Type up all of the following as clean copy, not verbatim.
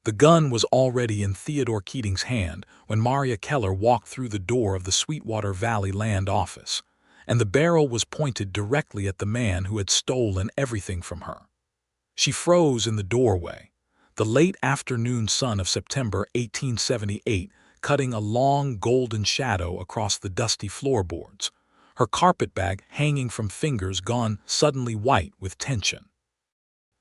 The gun was already in Theodore Keating's hand when Maria Keller walked through the door of the Sweetwater Valley land office, and the barrel was pointed directly at the man who had stolen everything from her. She froze in the doorway, the late afternoon sun of September 1878 cutting a long golden shadow across the dusty floorboards, her carpetbag hanging from fingers gone suddenly white with tension.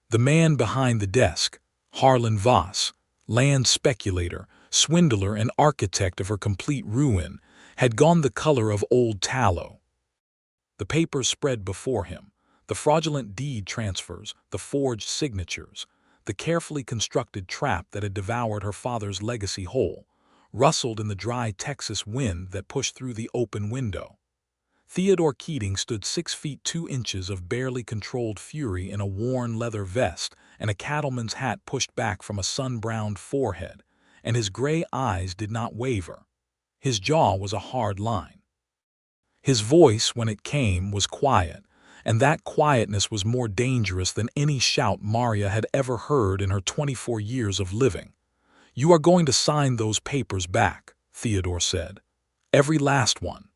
The man behind the desk, Harlan Voss, land speculator, swindler and architect of her complete ruin, had gone the color of old tallow. The papers spread before him, the fraudulent deed transfers, the forged signatures, the carefully constructed trap that had devoured her father's legacy whole, rustled in the dry Texas wind that pushed through the open window. Theodore Keating stood 6 feet 2 inches of barely controlled fury in a worn leather vest and a cattleman's hat pushed back from a sun-browned forehead, and his gray eyes did not waver. His jaw was a hard line. His voice, when it came, was quiet, and that quietness was more dangerous than any shout Maria had ever heard in her 24 years of living. "You are going to sign those papers back," Theodore said. "Every last one.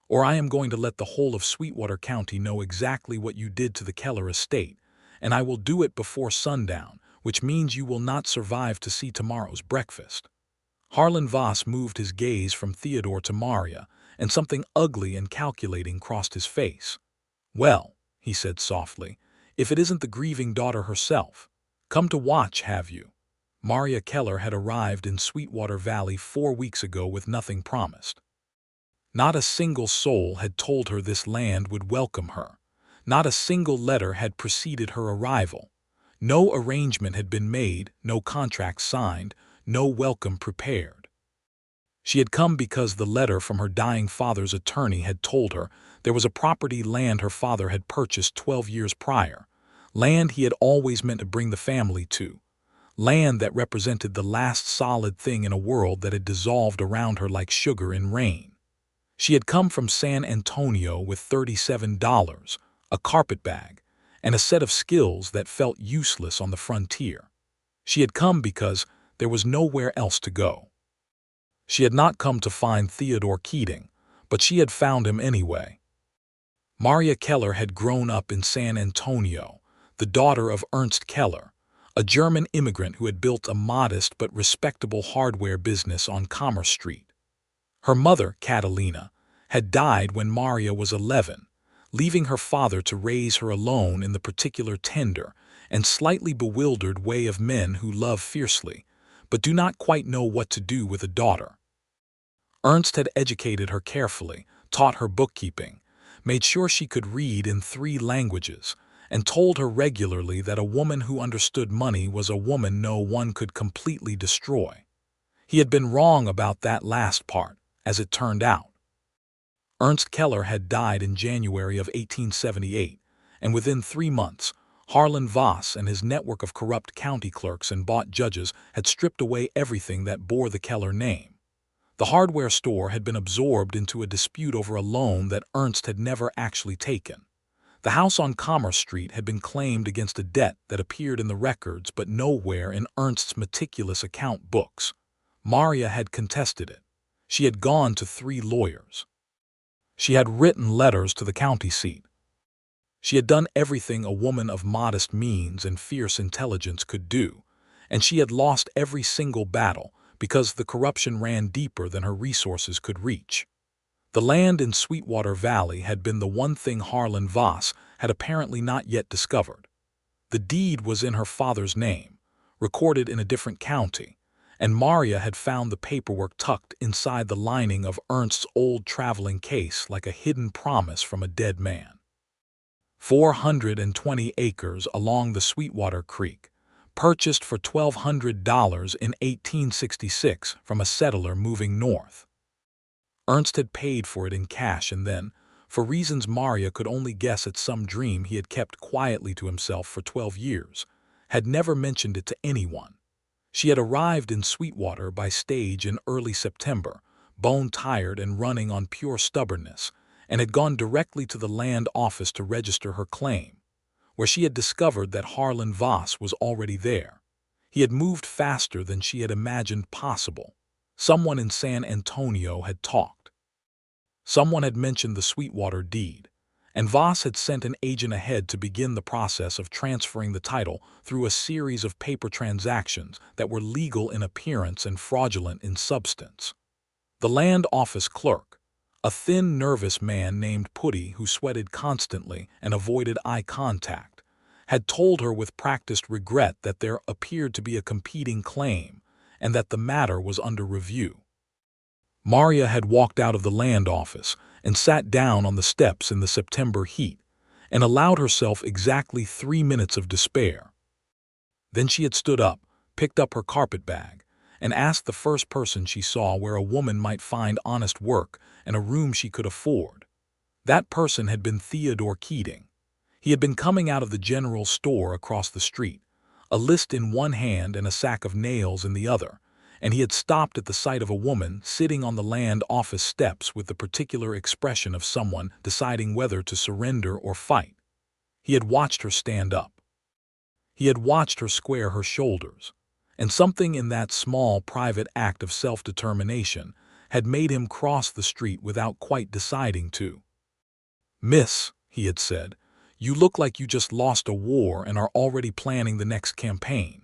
Or I am going to let the whole of Sweetwater County know exactly what you did to the Keller estate, and I will do it before sundown, which means you will not survive to see tomorrow's breakfast." Harlan Voss moved his gaze from Theodore to Maria, and something ugly and calculating crossed his face. "Well," he said softly, "if it isn't the grieving daughter herself. Come to watch, have you?" Maria Keller had arrived in Sweetwater Valley 4 weeks ago with nothing promised. Not a single soul had told her this land would welcome her. Not a single letter had preceded her arrival. No arrangement had been made, no contract signed, no welcome prepared. She had come because the letter from her dying father's attorney had told her there was a property land her father had purchased 12 years prior, land he had always meant to bring the family to, land that represented the last solid thing in a world that had dissolved around her like sugar in rain. She had come from San Antonio with $37, a carpetbag, and a set of skills that felt useless on the frontier. She had come because there was nowhere else to go. She had not come to find Theodore Keating, but she had found him anyway. Maria Keller had grown up in San Antonio, the daughter of Ernst Keller, a German immigrant who had built a modest but respectable hardware business on Commerce Street. Her mother, Catalina, had died when Maria was 11, leaving her father to raise her alone in the particular tender and slightly bewildered way of men who love fiercely, but do not quite know what to do with a daughter. Ernst had educated her carefully, taught her bookkeeping, made sure she could read in 3 languages, and told her regularly that a woman who understood money was a woman no one could completely destroy. He had been wrong about that last part, as it turned out. Ernst Keller had died in January of 1878, and within 3 months, Harlan Voss and his network of corrupt county clerks and bought judges had stripped away everything that bore the Keller name. The hardware store had been absorbed into a dispute over a loan that Ernst had never actually taken. The house on Commerce Street had been claimed against a debt that appeared in the records but nowhere in Ernst's meticulous account books. Maria had contested it. She had gone to 3 lawyers. She had written letters to the county seat. She had done everything a woman of modest means and fierce intelligence could do, and she had lost every single battle because the corruption ran deeper than her resources could reach. The land in Sweetwater Valley had been the one thing Harlan Voss had apparently not yet discovered. The deed was in her father's name, recorded in a different county, and Maria had found the paperwork tucked inside the lining of Ernst's old traveling case like a hidden promise from a dead man. 420 acres along the Sweetwater Creek, purchased for $1,200 in 1866 from a settler moving north. Ernst had paid for it in cash and then, for reasons Maria could only guess at some dream he had kept quietly to himself for 12 years, had never mentioned it to anyone. She had arrived in Sweetwater by stage in early September, bone-tired and running on pure stubbornness, and had gone directly to the land office to register her claim, where she had discovered that Harlan Voss was already there. He had moved faster than she had imagined possible. Someone in San Antonio had talked. Someone had mentioned the Sweetwater deed, and Voss had sent an agent ahead to begin the process of transferring the title through a series of paper transactions that were legal in appearance and fraudulent in substance. The land office clerk, a thin, nervous man named Putty who sweated constantly and avoided eye contact, had told her with practiced regret that there appeared to be a competing claim and that the matter was under review. Maria had walked out of the land office and sat down on the steps in the September heat and allowed herself exactly 3 minutes of despair. Then she had stood up, picked up her carpetbag, and asked the first person she saw where a woman might find honest work and a room she could afford. That person had been Theodore Keating. He had been coming out of the general store across the street, a list in one hand and a sack of nails in the other, and he had stopped at the sight of a woman sitting on the land office steps with the particular expression of someone deciding whether to surrender or fight. He had watched her stand up. He had watched her square her shoulders, and something in that small private act of self-determination had made him cross the street without quite deciding to. "Miss," he had said, "you look like you just lost a war and are already planning the next campaign."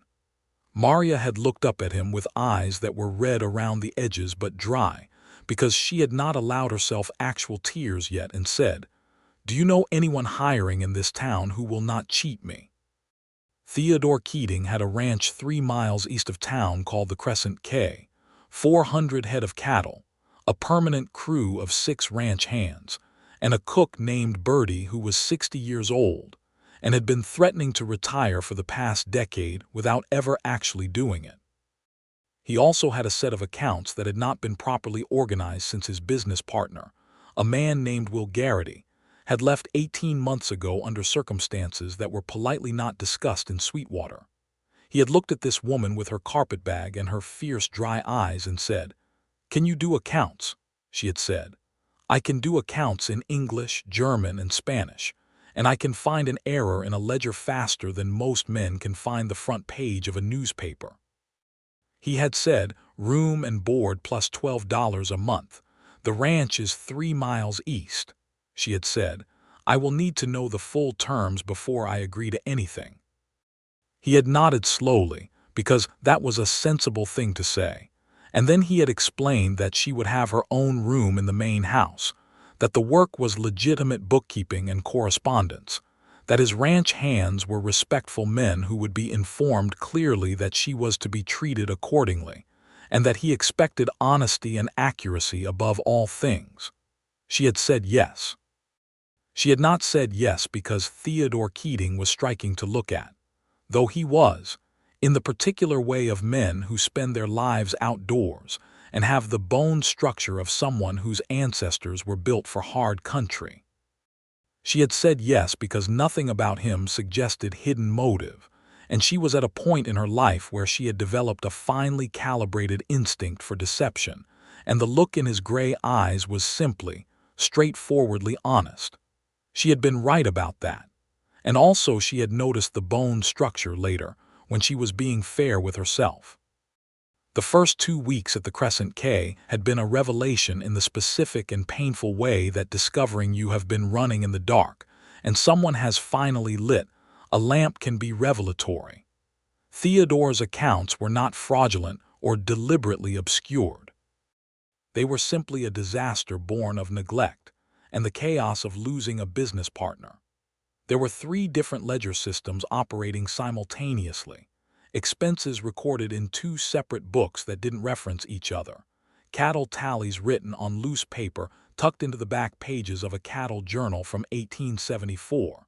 Maria had looked up at him with eyes that were red around the edges but dry, because she had not allowed herself actual tears yet, and said, "Do you know anyone hiring in this town who will not cheat me?" Theodore Keating had a ranch 3 miles east of town called the Crescent K, 400 head of cattle, a permanent crew of 6 ranch hands, and a cook named Birdie who was 60 years old and had been threatening to retire for the past decade without ever actually doing it. He also had a set of accounts that had not been properly organized since his business partner, a man named Will Garrity, had left 18 months ago under circumstances that were politely not discussed in Sweetwater. He had looked at this woman with her carpetbag and her fierce, dry eyes and said, "Can you do accounts?" She had said, "I can do accounts in English, German, and Spanish, and I can find an error in a ledger faster than most men can find the front page of a newspaper." He had said, "Room and board plus $12 a month. The ranch is 3 miles east." She had said, "I will need to know the full terms before I agree to anything." He had nodded slowly, because that was a sensible thing to say, and then he had explained that she would have her own room in the main house, that the work was legitimate bookkeeping and correspondence, that his ranch hands were respectful men who would be informed clearly that she was to be treated accordingly, and that he expected honesty and accuracy above all things. She had said yes. She had not said yes because Theodore Keating was striking to look at, though he was, in the particular way of men who spend their lives outdoors and have the bone structure of someone whose ancestors were built for hard country. She had said yes because nothing about him suggested hidden motive, and she was at a point in her life where she had developed a finely calibrated instinct for deception, and the look in his gray eyes was simply, straightforwardly honest. She had been right about that, and also she had noticed the bone structure later when she was being fair with herself. The first 2 weeks at the Crescent K had been a revelation in the specific and painful way that discovering you have been running in the dark and someone has finally lit a lamp can be revelatory. Theodore's accounts were not fraudulent or deliberately obscured. They were simply a disaster born of neglect and the chaos of losing a business partner. There were 3 different ledger systems operating simultaneously, expenses recorded in 2 separate books that didn't reference each other, cattle tallies written on loose paper tucked into the back pages of a cattle journal from 1874,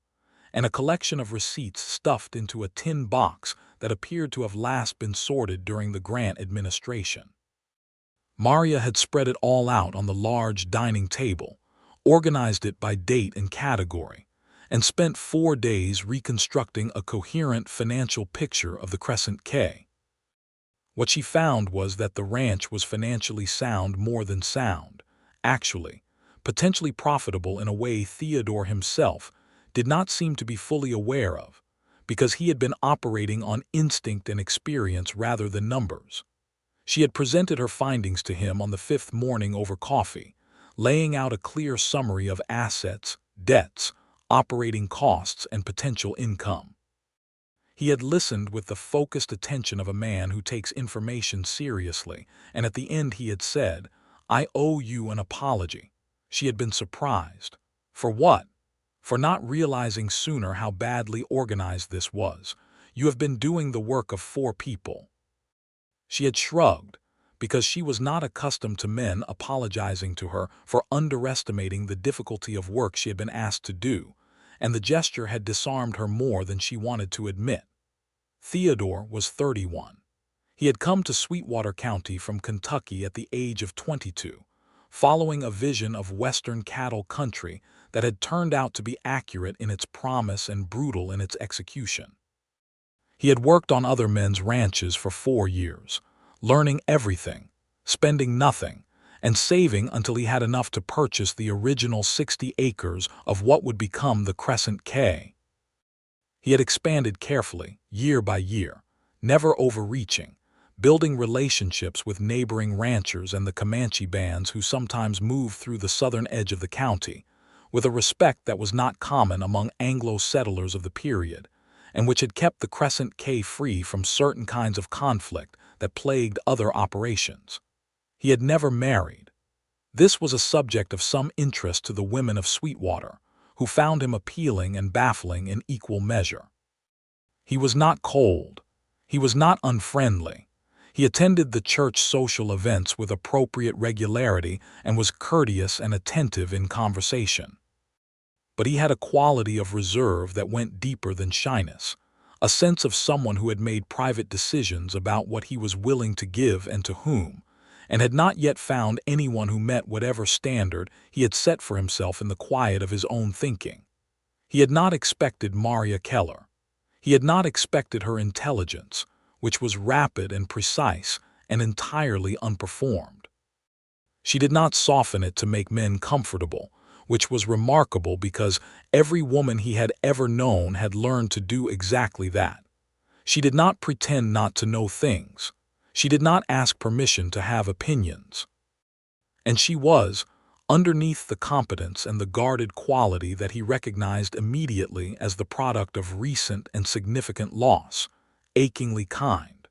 and a collection of receipts stuffed into a tin box that appeared to have last been sorted during the Grant administration. Maria had spread it all out on the large dining table, organized it by date and category, and spent 4 days reconstructing a coherent financial picture of the Crescent K. What she found was that the ranch was financially sound more than sound, actually, potentially profitable in a way Theodore himself did not seem to be fully aware of, because he had been operating on instinct and experience rather than numbers. She had presented her findings to him on the fifth morning over coffee, laying out a clear summary of assets, debts, operating costs, and potential income. He had listened with the focused attention of a man who takes information seriously, and at the end he had said, "I owe you an apology." She had been surprised. For what? For not realizing sooner how badly organized this was. "You have been doing the work of 4 people." She had shrugged, because she was not accustomed to men apologizing to her for underestimating the difficulty of work she had been asked to do, and the gesture had disarmed her more than she wanted to admit. Theodore was 31. He had come to Sweetwater County from Kentucky at the age of 22, following a vision of western cattle country that had turned out to be accurate in its promise and brutal in its execution. He had worked on other men's ranches for 4 years, learning everything, spending nothing, and saving until he had enough to purchase the original 60 acres of what would become the Crescent K. He had expanded carefully, year by year, never overreaching, building relationships with neighboring ranchers and the Comanche bands who sometimes moved through the southern edge of the county, with a respect that was not common among Anglo settlers of the period, and which had kept the Crescent K free from certain kinds of conflict that plagued other operations. He had never married. This was a subject of some interest to the women of Sweetwater, who found him appealing and baffling in equal measure. He was not cold. He was not unfriendly. He attended the church social events with appropriate regularity and was courteous and attentive in conversation. But he had a quality of reserve that went deeper than shyness, a sense of someone who had made private decisions about what he was willing to give and to whom, and had not yet found anyone who met whatever standard he had set for himself in the quiet of his own thinking. He had not expected Maria Keller. He had not expected her intelligence, which was rapid and precise and entirely unperformed. She did not soften it to make men comfortable, which was remarkable because every woman he had ever known had learned to do exactly that. She did not pretend not to know things. She did not ask permission to have opinions. And she was, underneath the competence and the guarded quality that he recognized immediately as the product of recent and significant loss, achingly kind.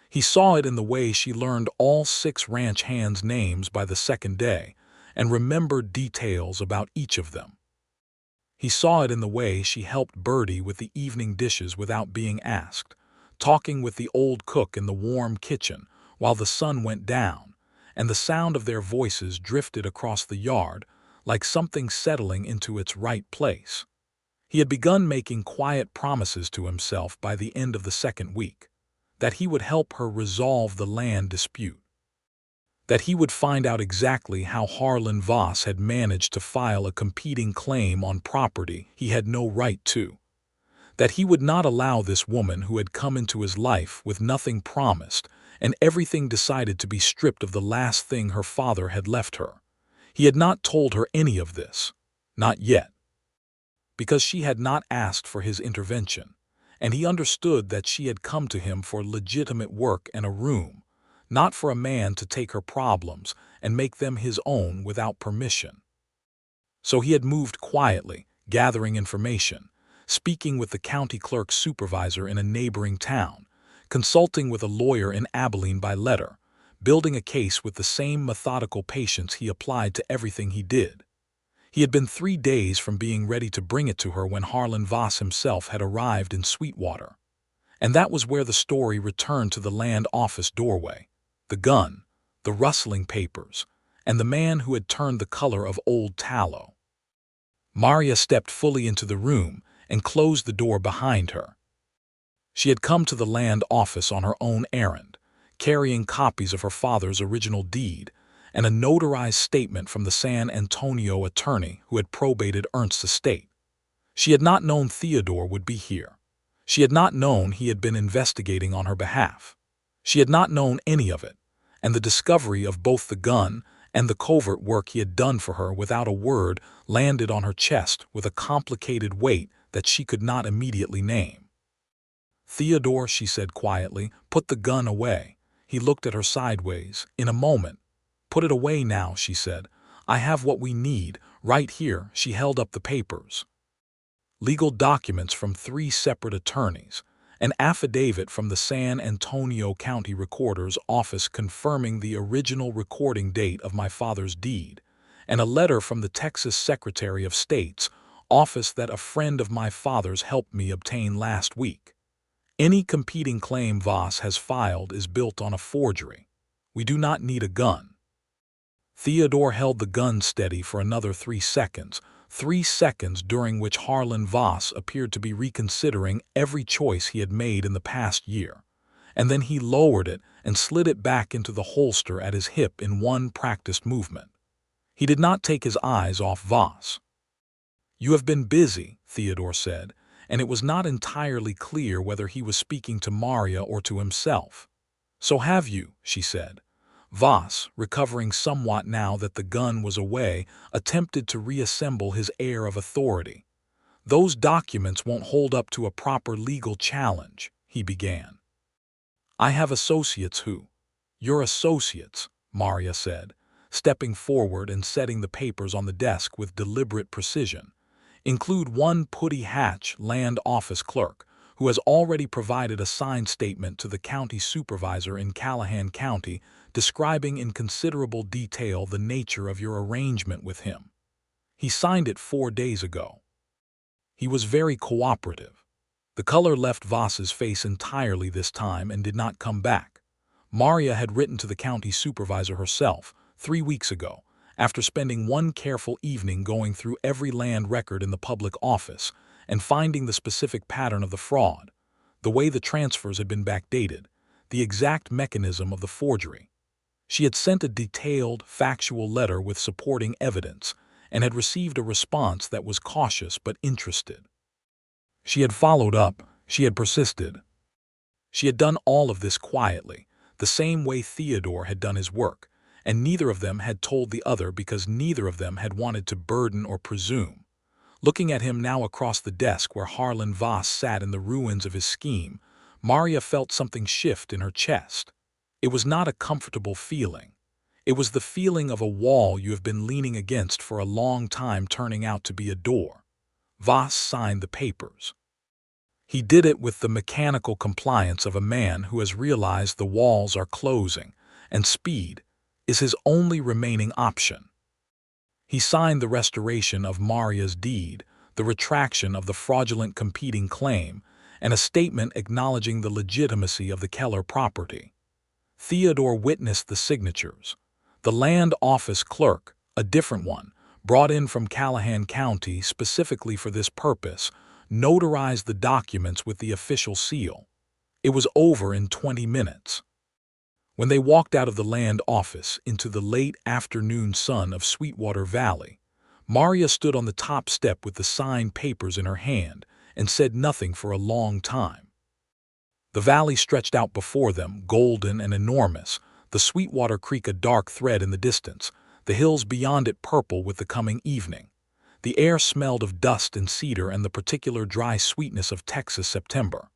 He saw it in the way she learned all 6 ranch hands' names by the second day and remembered details about each of them. He saw it in the way she helped Bertie with the evening dishes without being asked, talking with the old cook in the warm kitchen while the sun went down, and the sound of their voices drifted across the yard like something settling into its right place. He had begun making quiet promises to himself by the end of the second week, that he would help her resolve the land dispute, that he would find out exactly how Harlan Voss had managed to file a competing claim on property he had no right to, that he would not allow this woman who had come into his life with nothing promised and everything decided to be stripped of the last thing her father had left her. He had not told her any of this, not yet, because she had not asked for his intervention, and he understood that she had come to him for legitimate work and a room, not for a man to take her problems and make them his own without permission. So he had moved quietly, gathering information, speaking with the county clerk's supervisor in a neighboring town, consulting with a lawyer in Abilene by letter, building a case with the same methodical patience he applied to everything he did. He had been 3 days from being ready to bring it to her when Harlan Voss himself had arrived in Sweetwater. And that was where the story returned to the land office doorway, the gun, the rustling papers, and the man who had turned the color of old tallow. Maria stepped fully into the room and closed the door behind her. She had come to the land office on her own errand, carrying copies of her father's original deed and a notarized statement from the San Antonio attorney who had probated Ernst's estate. She had not known Theodore would be here. She had not known he had been investigating on her behalf. She had not known any of it, and the discovery of both the gun and the covert work he had done for her without a word landed on her chest with a complicated weight that she could not immediately name. "Theodore," she said quietly, "put the gun away." He looked at her sideways. "In a moment." "Put it away now," she said. "I have what we need, right here." She held up the papers. Legal documents from 3 separate attorneys, an affidavit from the San Antonio County Recorder's office confirming the original recording date of my father's deed, and a letter from the Texas Secretary of State's office that a friend of my father's helped me obtain last week. Any competing claim Voss has filed is built on a forgery. We do not need a gun. Theodore held the gun steady for another 3 seconds, 3 seconds during which Harlan Voss appeared to be reconsidering every choice he had made in the past year, and then he lowered it and slid it back into the holster at his hip in one practiced movement. He did not take his eyes off Voss. "You have been busy," Theodore said, and it was not entirely clear whether he was speaking to Maria or to himself. "So have you," she said. Voss, recovering somewhat now that the gun was away, attempted to reassemble his air of authority. "Those documents won't hold up to a proper legal challenge," he began. "I have associates who—" "Your associates," Maria said, stepping forward and setting the papers on the desk with deliberate precision, "include one Putty Hatch land office clerk, who has already provided a signed statement to the county supervisor in Callahan County describing in considerable detail the nature of your arrangement with him. He signed it 4 days ago. He was very cooperative." The color left Voss's face entirely this time and did not come back. Maria had written to the county supervisor herself 3 weeks ago, after spending one careful evening going through every land record in the public office and finding the specific pattern of the fraud, the way the transfers had been backdated, the exact mechanism of the forgery. She had sent a detailed, factual letter with supporting evidence and had received a response that was cautious but interested. She had followed up, she had persisted. She had done all of this quietly, the same way Theodore had done his work, and neither of them had told the other because neither of them had wanted to burden or presume. Looking at him now across the desk where Harlan Voss sat in the ruins of his scheme, Maria felt something shift in her chest. It was not a comfortable feeling. It was the feeling of a wall you have been leaning against for a long time turning out to be a door. Voss signed the papers. He did it with the mechanical compliance of a man who has realized the walls are closing, and speed is his only remaining option. He signed the restoration of Maria's deed, the retraction of the fraudulent competing claim, and a statement acknowledging the legitimacy of the Keller property. Theodore witnessed the signatures. The land office clerk, a different one, brought in from Callahan County specifically for this purpose, notarized the documents with the official seal. It was over in 20 minutes. When they walked out of the land office into the late afternoon sun of Sweetwater Valley, Maria stood on the top step with the signed papers in her hand and said nothing for a long time. The valley stretched out before them, golden and enormous, the Sweetwater Creek a dark thread in the distance, the hills beyond it purple with the coming evening. The air smelled of dust and cedar and the particular dry sweetness of Texas September.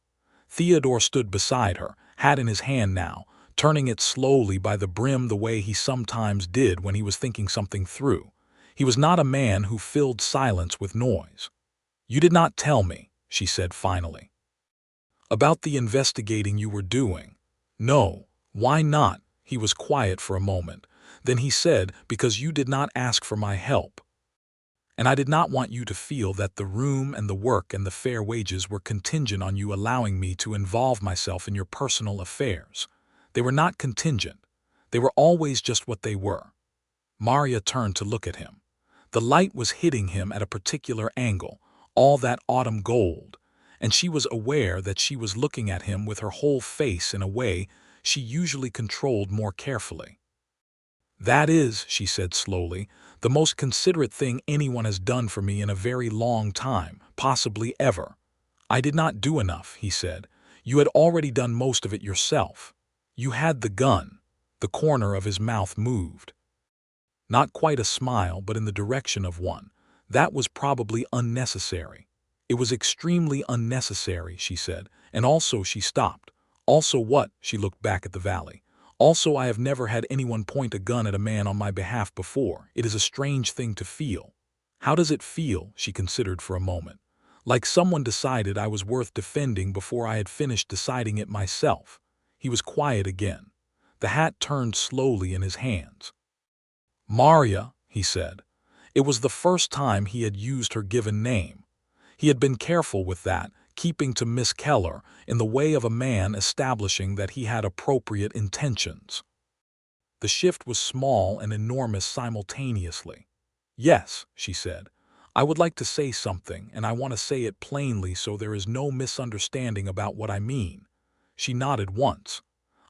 Theodore stood beside her, hat in his hand now, turning it slowly by the brim the way he sometimes did when he was thinking something through. He was not a man who filled silence with noise. "You did not tell me," she said finally. "About the investigating you were doing." "No, why not?" He was quiet for a moment. Then he said, "Because you did not ask for my help. And I did not want you to feel that the room and the work and the fair wages were contingent on you allowing me to involve myself in your personal affairs. They were not contingent. They were always just what they were." Maria turned to look at him. The light was hitting him at a particular angle, all that autumn gold, and she was aware that she was looking at him with her whole face in a way she usually controlled more carefully. "That is," she said slowly, "the most considerate thing anyone has done for me in a very long time, possibly ever." "I did not do enough," he said. "You had already done most of it yourself. You had the gun." The corner of his mouth moved. Not quite a smile, but in the direction of one. "That was probably unnecessary. It was extremely unnecessary, she said, and also she stopped. Also what? She looked back at the valley. Also, I have never had anyone point a gun at a man on my behalf before. It is a strange thing to feel. How does it feel? She considered for a moment. Like someone decided I was worth defending before I had finished deciding it myself. He was quiet again. The hat turned slowly in his hands. Maria, he said. It was the first time he had used her given name. He had been careful with that, keeping to Miss Keller in the way of a man establishing that he had appropriate intentions. The shift was small and enormous simultaneously. Yes, she said. I would like to say something, and I want to say it plainly so there is no misunderstanding about what I mean. She nodded once.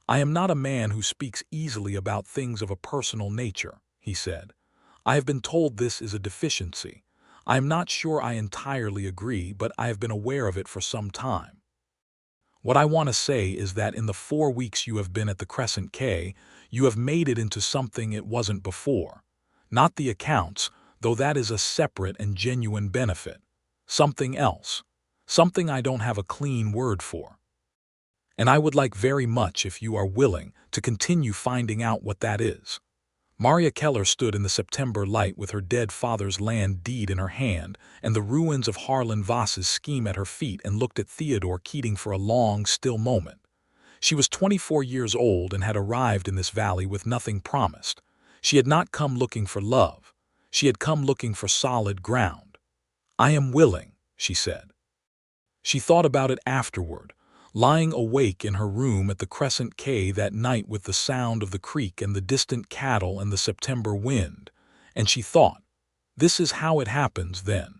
I am not a man who speaks easily about things of a personal nature, he said. I have been told this is a deficiency. I am not sure I entirely agree, but I have been aware of it for some time. What I want to say is that in the 4 weeks you have been at the Crescent K, you have made it into something it wasn't before. Not the accounts, though that is a separate and genuine benefit. Something else. Something I don't have a clean word for. And I would like very much, if you are willing, to continue finding out what that is. Maria Keller stood in the September light with her dead father's land deed in her hand and the ruins of Harlan Voss's scheme at her feet and looked at Theodore Keating for a long, still moment. She was 24 years old and had arrived in this valley with nothing promised. She had not come looking for love. She had come looking for solid ground. I am willing, she said. She thought about it afterward, lying awake in her room at the Crescent K that night with the sound of the creek and the distant cattle and the September wind, and she thought, this is how it happens then.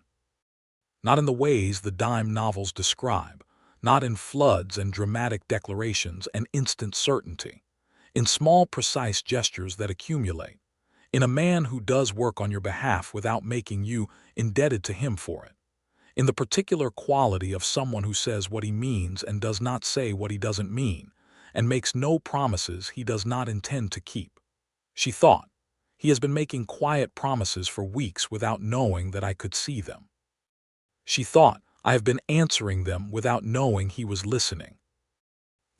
Not in the ways the dime novels describe, not in floods and dramatic declarations and instant certainty, in small precise gestures that accumulate, in a man who does work on your behalf without making you indebted to him for it. In the particular quality of someone who says what he means and does not say what he doesn't mean, and makes no promises he does not intend to keep. She thought, he has been making quiet promises for weeks without knowing that I could see them. She thought, I have been answering them without knowing he was listening.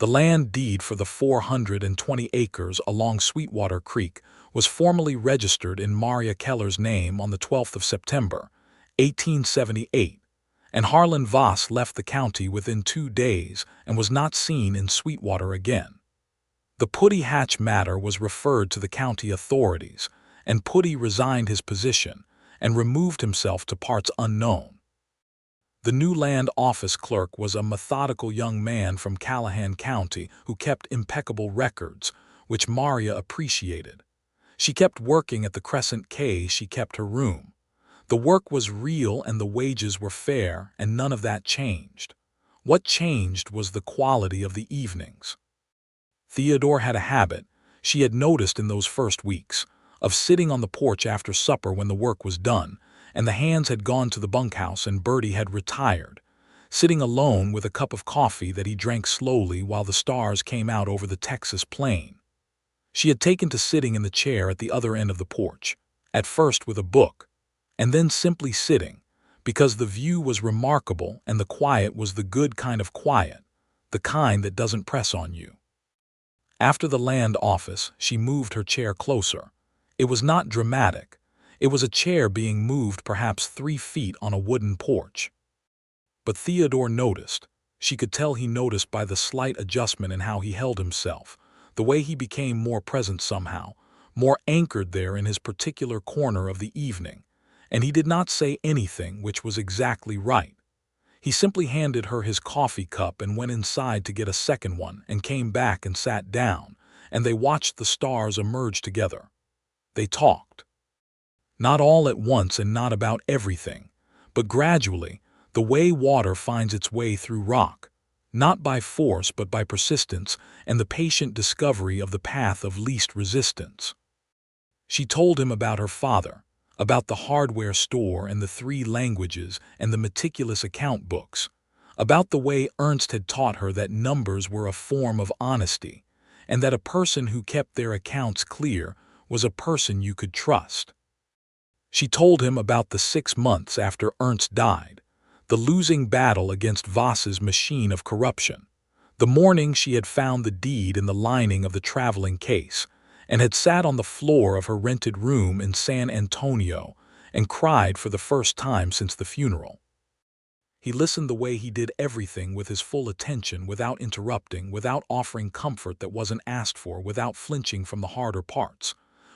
The land deed for the 420 acres along Sweetwater Creek was formally registered in Maria Keller's name on the 12th of September, 1878. And Harlan Voss left the county within 2 days and was not seen in Sweetwater again. The Putty Hatch matter was referred to the county authorities, and Putty resigned his position and removed himself to parts unknown. The new land office clerk was a methodical young man from Callahan County who kept impeccable records, which Maria appreciated. She kept working at the Crescent K, she kept her room. The work was real and the wages were fair, and none of that changed. What changed was the quality of the evenings. Theodore had a habit, she had noticed in those first weeks, of sitting on the porch after supper when the work was done, and the hands had gone to the bunkhouse and Bertie had retired, sitting alone with a cup of coffee that he drank slowly while the stars came out over the Texas plain. She had taken to sitting in the chair at the other end of the porch, at first with a book, and then simply sitting, because the view was remarkable and the quiet was the good kind of quiet, the kind that doesn't press on you. After the land office, she moved her chair closer. It was not dramatic. It was a chair being moved perhaps 3 feet on a wooden porch. But Theodore noticed. She could tell he noticed by the slight adjustment in how he held himself, the way he became more present somehow, more anchored there in his particular corner of the evening. And he did not say anything, which was exactly right. He simply handed her his coffee cup and went inside to get a second one and came back and sat down, and they watched the stars emerge together. They talked. Not all at once and not about everything, but gradually, the way water finds its way through rock, not by force but by persistence and the patient discovery of the path of least resistance. She told him about her father, about the hardware store and the 3 languages and the meticulous account books, about the way Ernst had taught her that numbers were a form of honesty, and that a person who kept their accounts clear was a person you could trust. She told him about the 6 months after Ernst died, the losing battle against Voss's machine of corruption. The morning she had found the deed in the lining of the traveling case, and had sat on the floor of her rented room in San Antonio and cried for the first time since the funeral. He listened the way he did everything, with his full attention, without interrupting, without offering comfort that wasn't asked for, without flinching from the harder parts.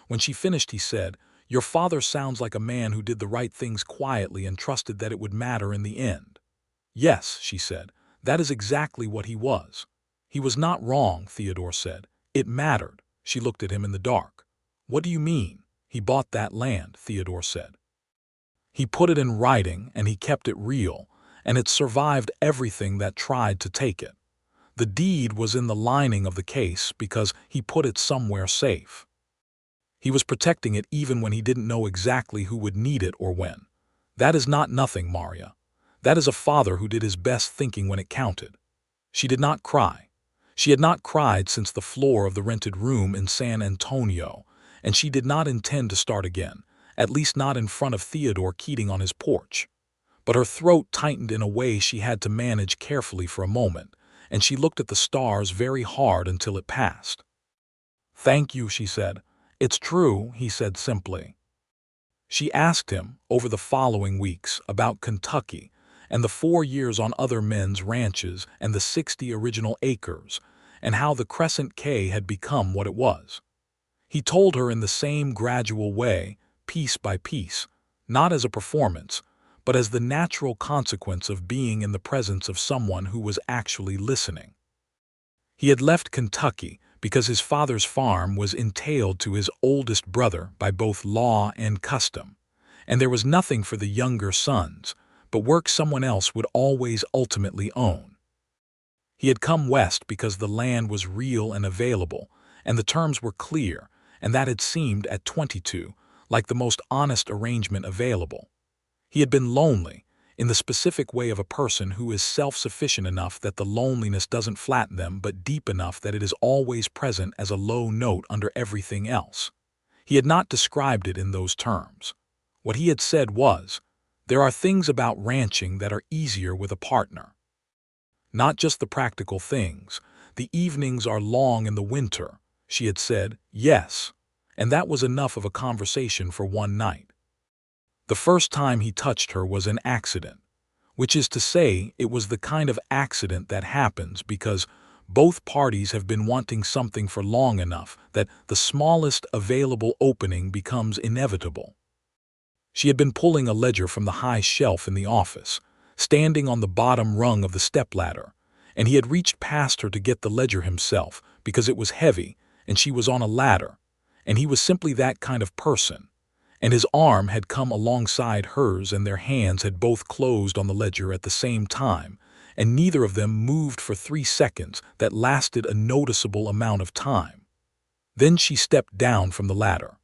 When she finished, he said, "Your father sounds like a man who did the right things quietly and trusted that it would matter in the end." "Yes," she said, "that is exactly what he was." "He was not wrong," Theodore said. "It mattered." She looked at him in the dark. "What do you mean?" "He bought that land," Theodore said. "He put it in writing, and he kept it real, and it survived everything that tried to take it. The deed was in the lining of the case because he put it somewhere safe. He was protecting it even when he didn't know exactly who would need it or when. That is not nothing, Maria. That is a father who did his best thinking when it counted." She did not cry. She had not cried since the floor of the rented room in San Antonio, and she did not intend to start again, at least not in front of Theodore Keating on his porch. But her throat tightened in a way she had to manage carefully for a moment, and she looked at the stars very hard until it passed. "Thank you," she said. "It's true," he said simply. She asked him, over the following weeks, about Kentucky and the 4 years on other men's ranches and the 60 original acres, and how the Crescent K had become what it was. He told her in the same gradual way, piece by piece, not as a performance, but as the natural consequence of being in the presence of someone who was actually listening. He had left Kentucky because his father's farm was entailed to his oldest brother by both law and custom, and there was nothing for the younger sons but work someone else would always ultimately own. He had come west because the land was real and available, and the terms were clear, and that had seemed, at 22, like the most honest arrangement available. He had been lonely, in the specific way of a person who is self-sufficient enough that the loneliness doesn't flatten them, but deep enough that it is always present as a low note under everything else. He had not described it in those terms. What he had said was, "There are things about ranching that are easier with a partner. Not just the practical things. The evenings are long in the winter." She had said, "Yes," and that was enough of a conversation for one night. The first time he touched her was an accident, which is to say, it was the kind of accident that happens because both parties have been wanting something for long enough that the smallest available opening becomes inevitable. She had been pulling a ledger from the high shelf in the office, standing on the bottom rung of the stepladder, and he had reached past her to get the ledger himself because it was heavy and she was on a ladder, and he was simply that kind of person. And his arm had come alongside hers and their hands had both closed on the ledger at the same time, and neither of them moved for 3 seconds that lasted a noticeable amount of time. Then she stepped down from the ladder.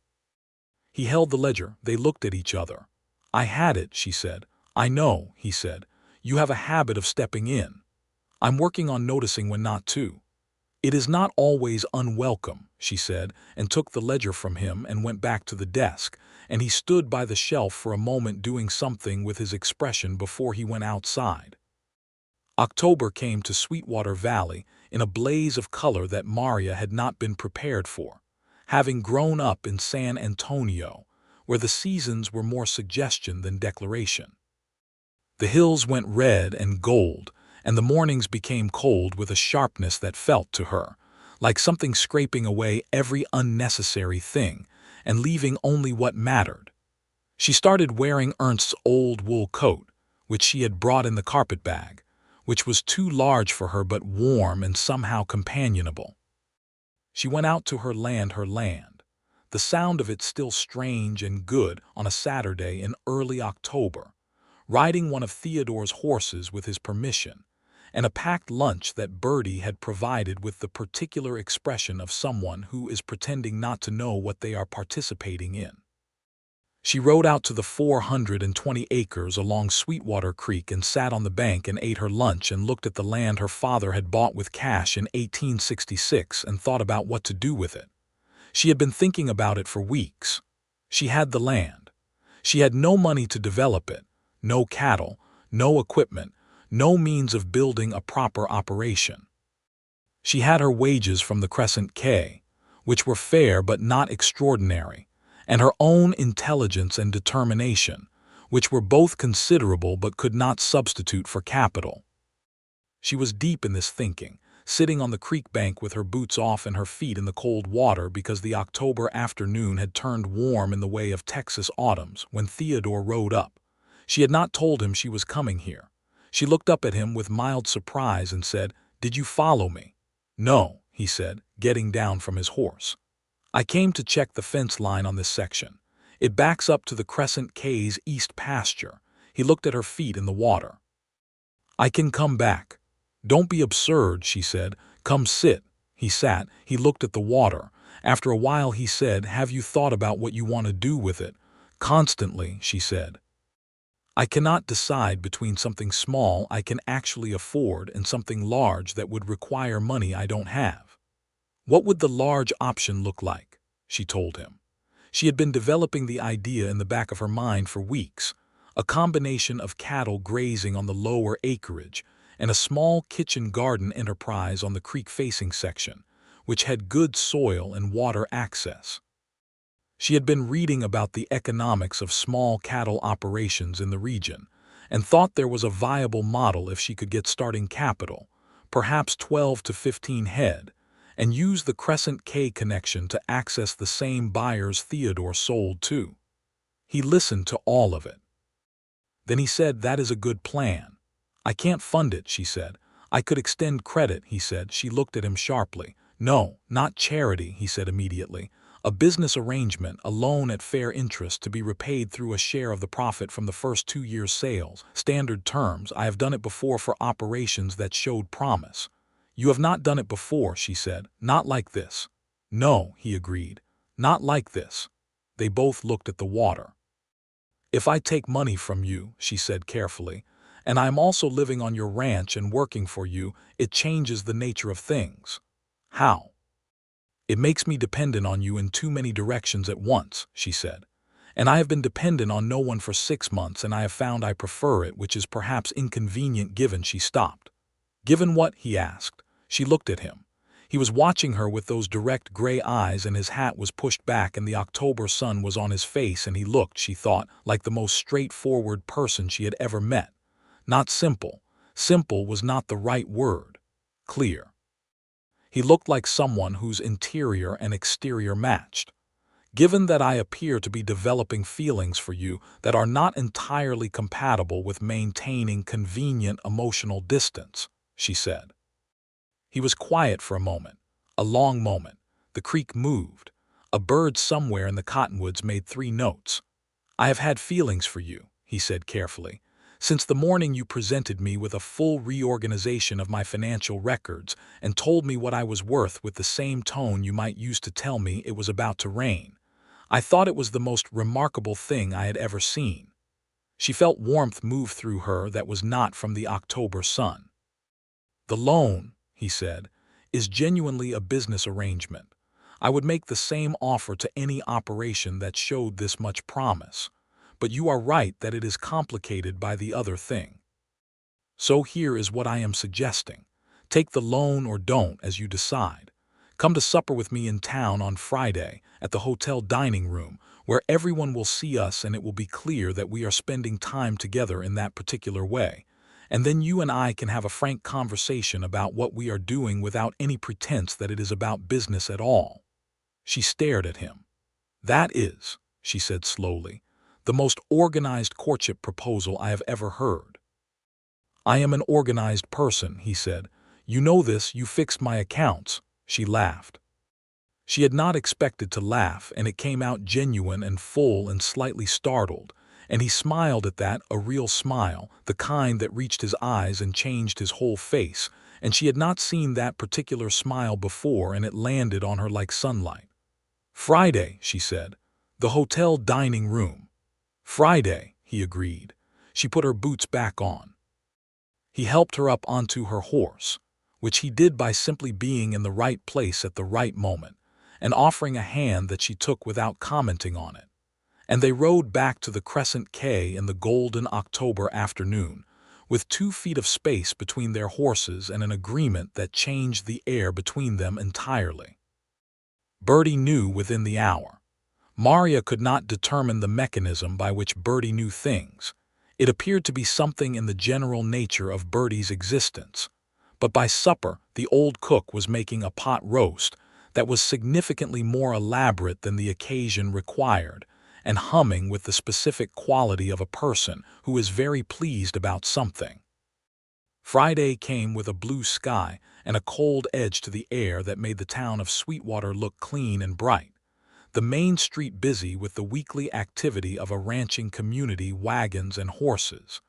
He held the ledger. They looked at each other. "I had it," she said. "I know," he said. "You have a habit of stepping in. I'm working on noticing when not to." "It is not always unwelcome," she said, and took the ledger from him and went back to the desk, and he stood by the shelf for a moment doing something with his expression before he went outside. October came to Sweetwater Valley in a blaze of color that Maria had not been prepared for, having grown up in San Antonio, where the seasons were more suggestion than declaration. The hills went red and gold, and the mornings became cold with a sharpness that felt to her like something scraping away every unnecessary thing and leaving only what mattered. She started wearing Ernst's old wool coat, which she had brought in the carpetbag, which was too large for her but warm and somehow companionable. She went out to her land, the sound of it still strange and good on a Saturday in early October, riding one of Theodore's horses with his permission, and a packed lunch that Bertie had provided with the particular expression of someone who is pretending not to know what they are participating in. She rode out to the 420 acres along Sweetwater Creek and sat on the bank and ate her lunch and looked at the land her father had bought with cash in 1866 and thought about what to do with it. She had been thinking about it for weeks. She had the land. She had no money to develop it, no cattle, no equipment, no means of building a proper operation. She had her wages from the Crescent K, which were fair but not extraordinary, and her own intelligence and determination, which were both considerable but could not substitute for capital. She was deep in this thinking, sitting on the creek bank with her boots off and her feet in the cold water because the October afternoon had turned warm in the way of Texas autumns, when Theodore rode up. She had not told him she was coming here. She looked up at him with mild surprise and said, "Did you follow me?" "No," he said, getting down from his horse. "I came to check the fence line on this section. It backs up to the Crescent K's east pasture." He looked at her feet in the water. "I can come back." "Don't be absurd," she said. "Come sit." He sat. He looked at the water. After a while he said, "Have you thought about what you want to do with it?" "Constantly," she said. "I cannot decide between something small I can actually afford and something large that would require money I don't have." "What would the large option look like?" she told him. She had been developing the idea in the back of her mind for weeks, a combination of cattle grazing on the lower acreage and a small kitchen garden enterprise on the creek-facing section, which had good soil and water access. She had been reading about the economics of small cattle operations in the region and thought there was a viable model if she could get starting capital, perhaps 12 to 15 head, and use the Crescent K connection to access the same buyers Theodore sold to. He listened to all of it. Then he said, "That is a good plan." "I can't fund it," she said. "I could extend credit," he said. She looked at him sharply. "No, not charity," he said immediately. "A business arrangement, a loan at fair interest to be repaid through a share of the profit from the first 2 years' sales. Standard terms. I have done it before for operations that showed promise." "You have not done it before," she said. "Not like this." "No," he agreed. "Not like this." They both looked at the water. "If I take money from you," she said carefully, "and I am also living on your ranch and working for you, it changes the nature of things." "How?" "It makes me dependent on you in too many directions at once," she said. "And I have been dependent on no one for 6 months, and I have found I prefer it, which is perhaps inconvenient given." She stopped. "Given what?" he asked. She looked at him. He was watching her with those direct gray eyes, and his hat was pushed back and the October sun was on his face, and he looked, she thought, like the most straightforward person she had ever met. Not simple. Simple was not the right word. Clear. He looked like someone whose interior and exterior matched. "Given that I appear to be developing feelings for you that are not entirely compatible with maintaining convenient emotional distance," she said. He was quiet for a moment, a long moment. The creek moved. A bird somewhere in the cottonwoods made 3 notes. "I have had feelings for you," he said carefully, "since the morning you presented me with a full reorganization of my financial records and told me what I was worth with the same tone you might use to tell me it was about to rain. I thought it was the most remarkable thing I had ever seen." She felt warmth move through her that was not from the October sun. "The loan," he said, "is genuinely a business arrangement. I would make the same offer to any operation that showed this much promise. But you are right that it is complicated by the other thing. So here is what I am suggesting. Take the loan or don't, as you decide. Come to supper with me in town on Friday at the hotel dining room, where everyone will see us and it will be clear that we are spending time together in that particular way. And then you and I can have a frank conversation about what we are doing without any pretense that it is about business at all." She stared at him. "That is," she said slowly, "the most organized courtship proposal I have ever heard." "I am an organized person," he said. "You know this, you fixed my accounts." She laughed. She had not expected to laugh, and it came out genuine and full and slightly startled, and he smiled at that, a real smile, the kind that reached his eyes and changed his whole face, and she had not seen that particular smile before, and it landed on her like sunlight. "Friday," she said. "The hotel dining room." "Friday," he agreed. She put her boots back on. He helped her up onto her horse, which he did by simply being in the right place at the right moment, and offering a hand that she took without commenting on it. And they rode back to the Crescent K in the golden October afternoon, with 2 feet of space between their horses and an agreement that changed the air between them entirely. Bertie knew within the hour. Maria could not determine the mechanism by which Bertie knew things. It appeared to be something in the general nature of Bertie's existence. But by supper, the old cook was making a pot roast that was significantly more elaborate than the occasion required, and humming with the specific quality of a person who is very pleased about something. Friday came with a blue sky and a cold edge to the air that made the town of Sweetwater look clean and bright. The main street busy with the weekly activity of a ranching community, wagons and horses,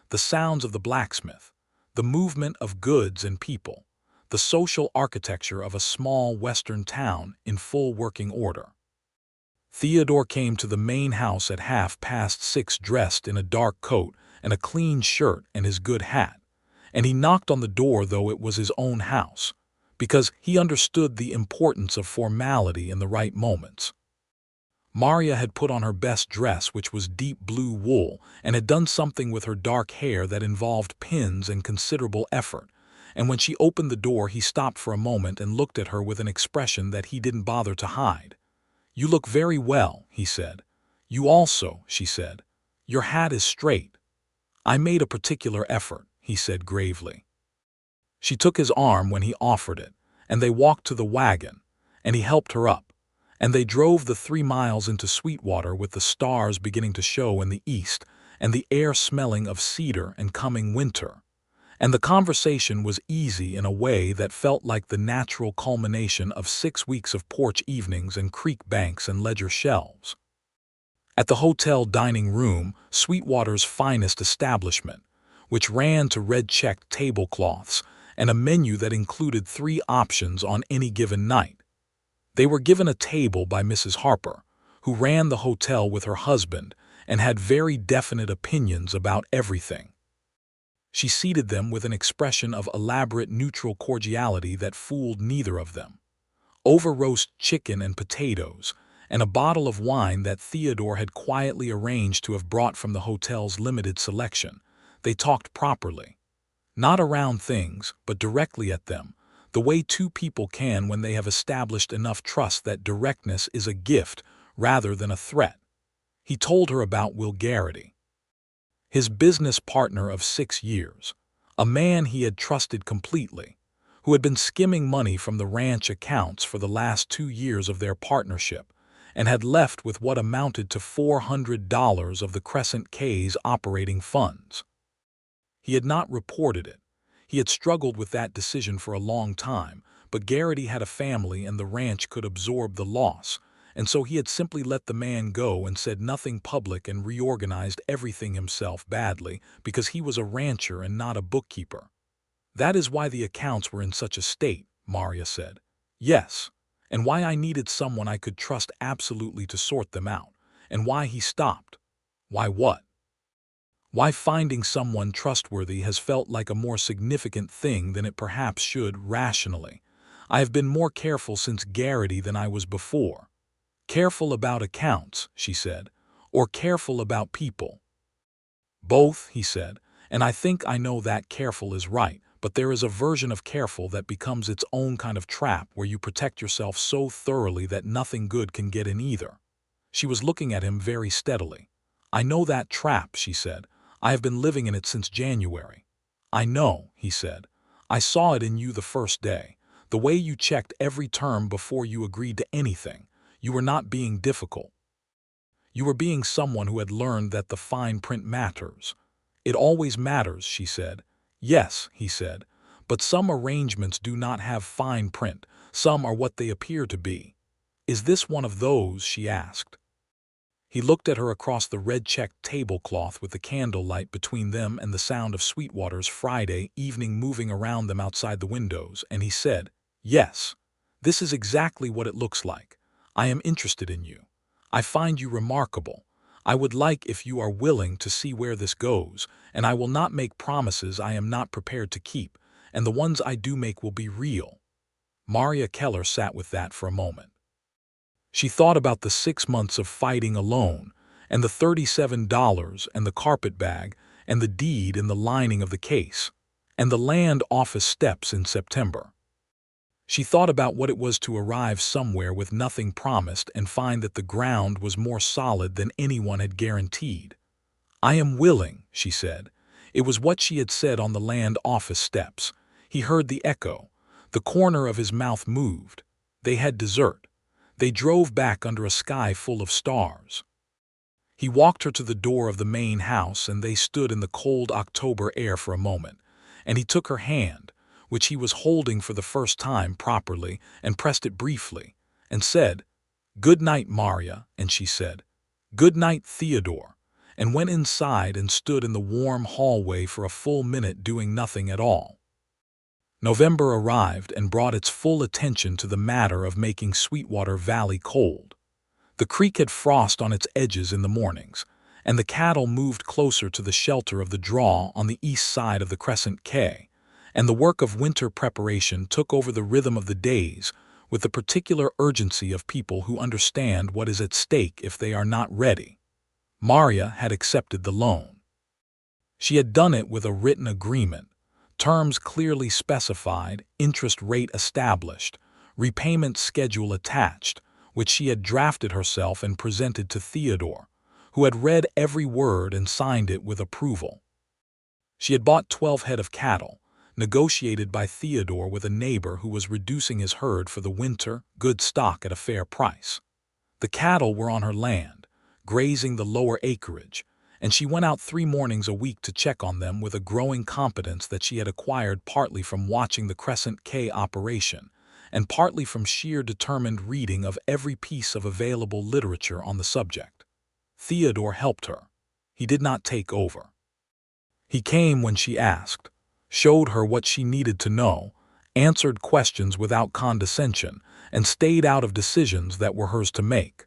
the sounds of the blacksmith, the movement of goods and people, the social architecture of a small western town in full working order. Theodore came to the main house at 6:30 dressed in a dark coat and a clean shirt and his good hat, and he knocked on the door though it was his own house, because he understood the importance of formality in the right moments. Maria had put on her best dress, which was deep blue wool, and had done something with her dark hair that involved pins and considerable effort, and when she opened the door he stopped for a moment and looked at her with an expression that he didn't bother to hide. "You look very well," he said. "You also," she said. "Your hat is straight." "I made a particular effort," he said gravely. She took his arm when he offered it, and they walked to the wagon, and he helped her up, and they drove the 3 miles into Sweetwater with the stars beginning to show in the east and the air smelling of cedar and coming winter. And the conversation was easy in a way that felt like the natural culmination of 6 weeks of porch evenings and creek banks and ledger shelves. At the hotel dining room, Sweetwater's finest establishment, which ran to red-checked tablecloths and a menu that included 3 options on any given night. They were given a table by Mrs. Harper, who ran the hotel with her husband and had very definite opinions about everything. She seated them with an expression of elaborate neutral cordiality that fooled neither of them. Over roast chicken and potatoes, and a bottle of wine that Theodore had quietly arranged to have brought from the hotel's limited selection, they talked properly. Not around things, but directly at them, the way 2 people can when they have established enough trust that directness is a gift rather than a threat. He told her about Will Garrity, his business partner of 6 years, a man he had trusted completely, who had been skimming money from the ranch accounts for the last 2 years of their partnership and had left with what amounted to $400 of the Crescent K's operating funds. He had not reported it. He had struggled with that decision for a long time, but Garrity had a family and the ranch could absorb the loss, and so he had simply let the man go and said nothing public and reorganized everything himself badly because he was a rancher and not a bookkeeper. "That is why the accounts were in such a state," Maria said. "Yes, and why I needed someone I could trust absolutely to sort them out, and why he stopped." "Why what?" "Why finding someone trustworthy has felt like a more significant thing than it perhaps should rationally. I have been more careful since Garrity than I was before." "Careful about accounts," she said, "or careful about people?" "Both," he said, "and I think I know that careful is right, but there is a version of careful that becomes its own kind of trap where you protect yourself so thoroughly that nothing good can get in either." She was looking at him very steadily. "I know that trap," she said. "I have been living in it since January." "I know," he said. "I saw it in you the first day, the way you checked every term before you agreed to anything. You were not being difficult. You were being someone who had learned that the fine print matters." "It always matters," she said. "Yes," he said, "but some arrangements do not have fine print. Some are what they appear to be." "Is this one of those?" she asked. He looked at her across the red-checked tablecloth with the candlelight between them and the sound of Sweetwater's Friday evening moving around them outside the windows, and he said, "Yes, this is exactly what it looks like. I am interested in you. I find you remarkable. I would like, if you are willing, to see where this goes, and I will not make promises I am not prepared to keep, and the ones I do make will be real." Maria Keller sat with that for a moment. She thought about the 6 months of fighting alone, and the $37 and the carpetbag, and the deed in the lining of the case, and the land office steps in September. She thought about what it was to arrive somewhere with nothing promised and find that the ground was more solid than anyone had guaranteed. "I am willing," she said. It was what she had said on the land office steps. He heard the echo. The corner of his mouth moved. They had dessert. They drove back under a sky full of stars. He walked her to the door of the main house, and they stood in the cold October air for a moment, and he took her hand, which he was holding for the first time properly, and pressed it briefly, and said, "Good night, Maria," and she said, "Good night, Theodore," and went inside and stood in the warm hallway for a full minute doing nothing at all. November arrived and brought its full attention to the matter of making Sweetwater Valley cold. The creek had frost on its edges in the mornings, and the cattle moved closer to the shelter of the draw on the east side of the Crescent Quay, and the work of winter preparation took over the rhythm of the days with the particular urgency of people who understand what is at stake if they are not ready. Maria had accepted the loan. She had done it with a written agreement, terms clearly specified, interest rate established, repayment schedule attached, which she had drafted herself and presented to Theodore, who had read every word and signed it with approval. She had bought 12 head of cattle, negotiated by Theodore with a neighbor who was reducing his herd for the winter, good stock at a fair price. The cattle were on her land, grazing the lower acreage, and she went out 3 mornings a week to check on them with a growing competence that she had acquired partly from watching the Crescent Quay operation, and partly from sheer determined reading of every piece of available literature on the subject. Theodore helped her. He did not take over. He came when she asked, showed her what she needed to know, answered questions without condescension, and stayed out of decisions that were hers to make.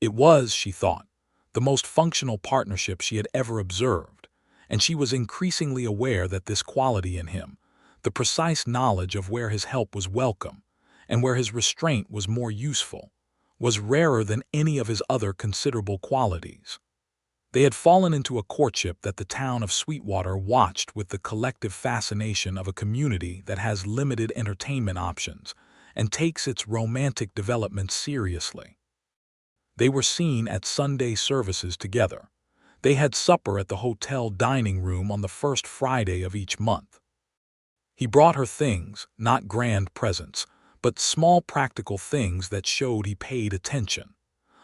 It was, she thought, the most functional partnership she had ever observed, and she was increasingly aware that this quality in him, the precise knowledge of where his help was welcome and where his restraint was more useful, was rarer than any of his other considerable qualities. They had fallen into a courtship that the town of Sweetwater watched with the collective fascination of a community that has limited entertainment options and takes its romantic development seriously. They were seen at Sunday services together. They had supper at the hotel dining room on the first Friday of each month. He brought her things, not grand presents, but small practical things that showed he paid attention.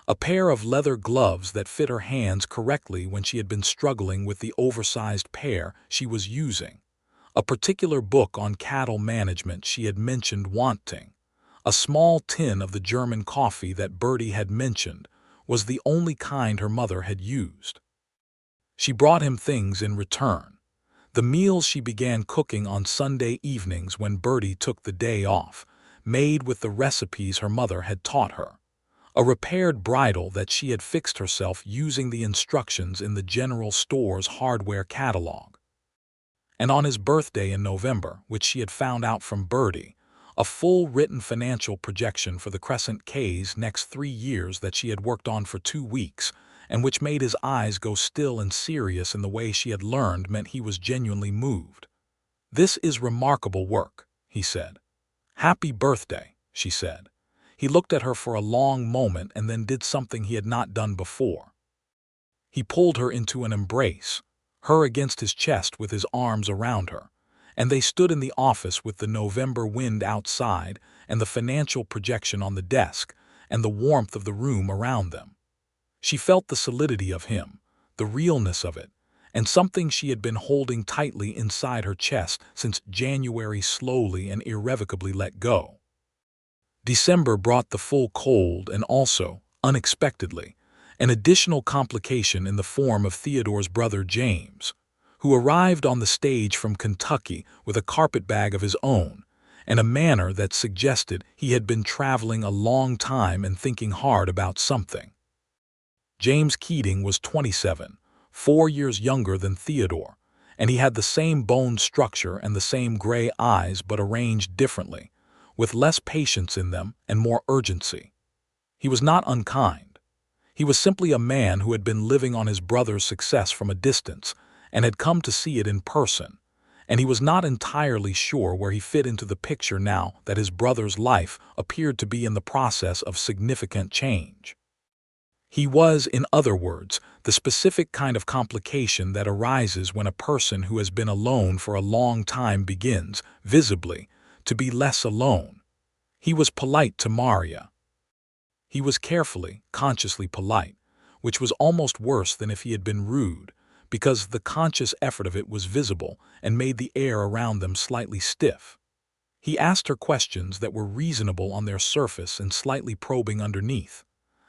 A pair of leather gloves that fit her hands correctly when she had been struggling with the oversized pair she was using. A particular book on cattle management she had mentioned wanting. A small tin of the German coffee that Bertie had mentioned was the only kind her mother had used. She brought him things in return. The meals she began cooking on Sunday evenings when Bertie took the day off, made with the recipes her mother had taught her. A repaired bridle that she had fixed herself using the instructions in the general store's hardware catalog. And on his birthday in November, which she had found out from Bertie, a full written financial projection for the Crescent Quay's next 3 years that she had worked on for 2 weeks, and which made his eyes go still and serious in the way she had learned meant he was genuinely moved. "This is remarkable work," he said. "Happy birthday," she said. He looked at her for a long moment and then did something he had not done before. He pulled her into an embrace, her against his chest with his arms around her, and they stood in the office with the November wind outside and the financial projection on the desk and the warmth of the room around them. She felt the solidity of him, the realness of it, and something she had been holding tightly inside her chest since January slowly and irrevocably let go. December brought the full cold and also, unexpectedly, an additional complication in the form of Theodore's brother James, who arrived on the stage from Kentucky with a carpetbag of his own and a manner that suggested he had been traveling a long time and thinking hard about something. James Keating was 27, 4 years younger than Theodore, and he had the same bone structure and the same gray eyes but arranged differently, with less patience in them and more urgency. He was not unkind. He was simply a man who had been living on his brother's success from a distance and had come to see it in person, and he was not entirely sure where he fit into the picture now that his brother's life appeared to be in the process of significant change. He was, in other words, the specific kind of complication that arises when a person who has been alone for a long time begins, visibly, to be less alone. He was polite to Maria. He was carefully, consciously polite, which was almost worse than if he had been rude, because the conscious effort of it was visible and made the air around them slightly stiff. He asked her questions that were reasonable on their surface and slightly probing underneath.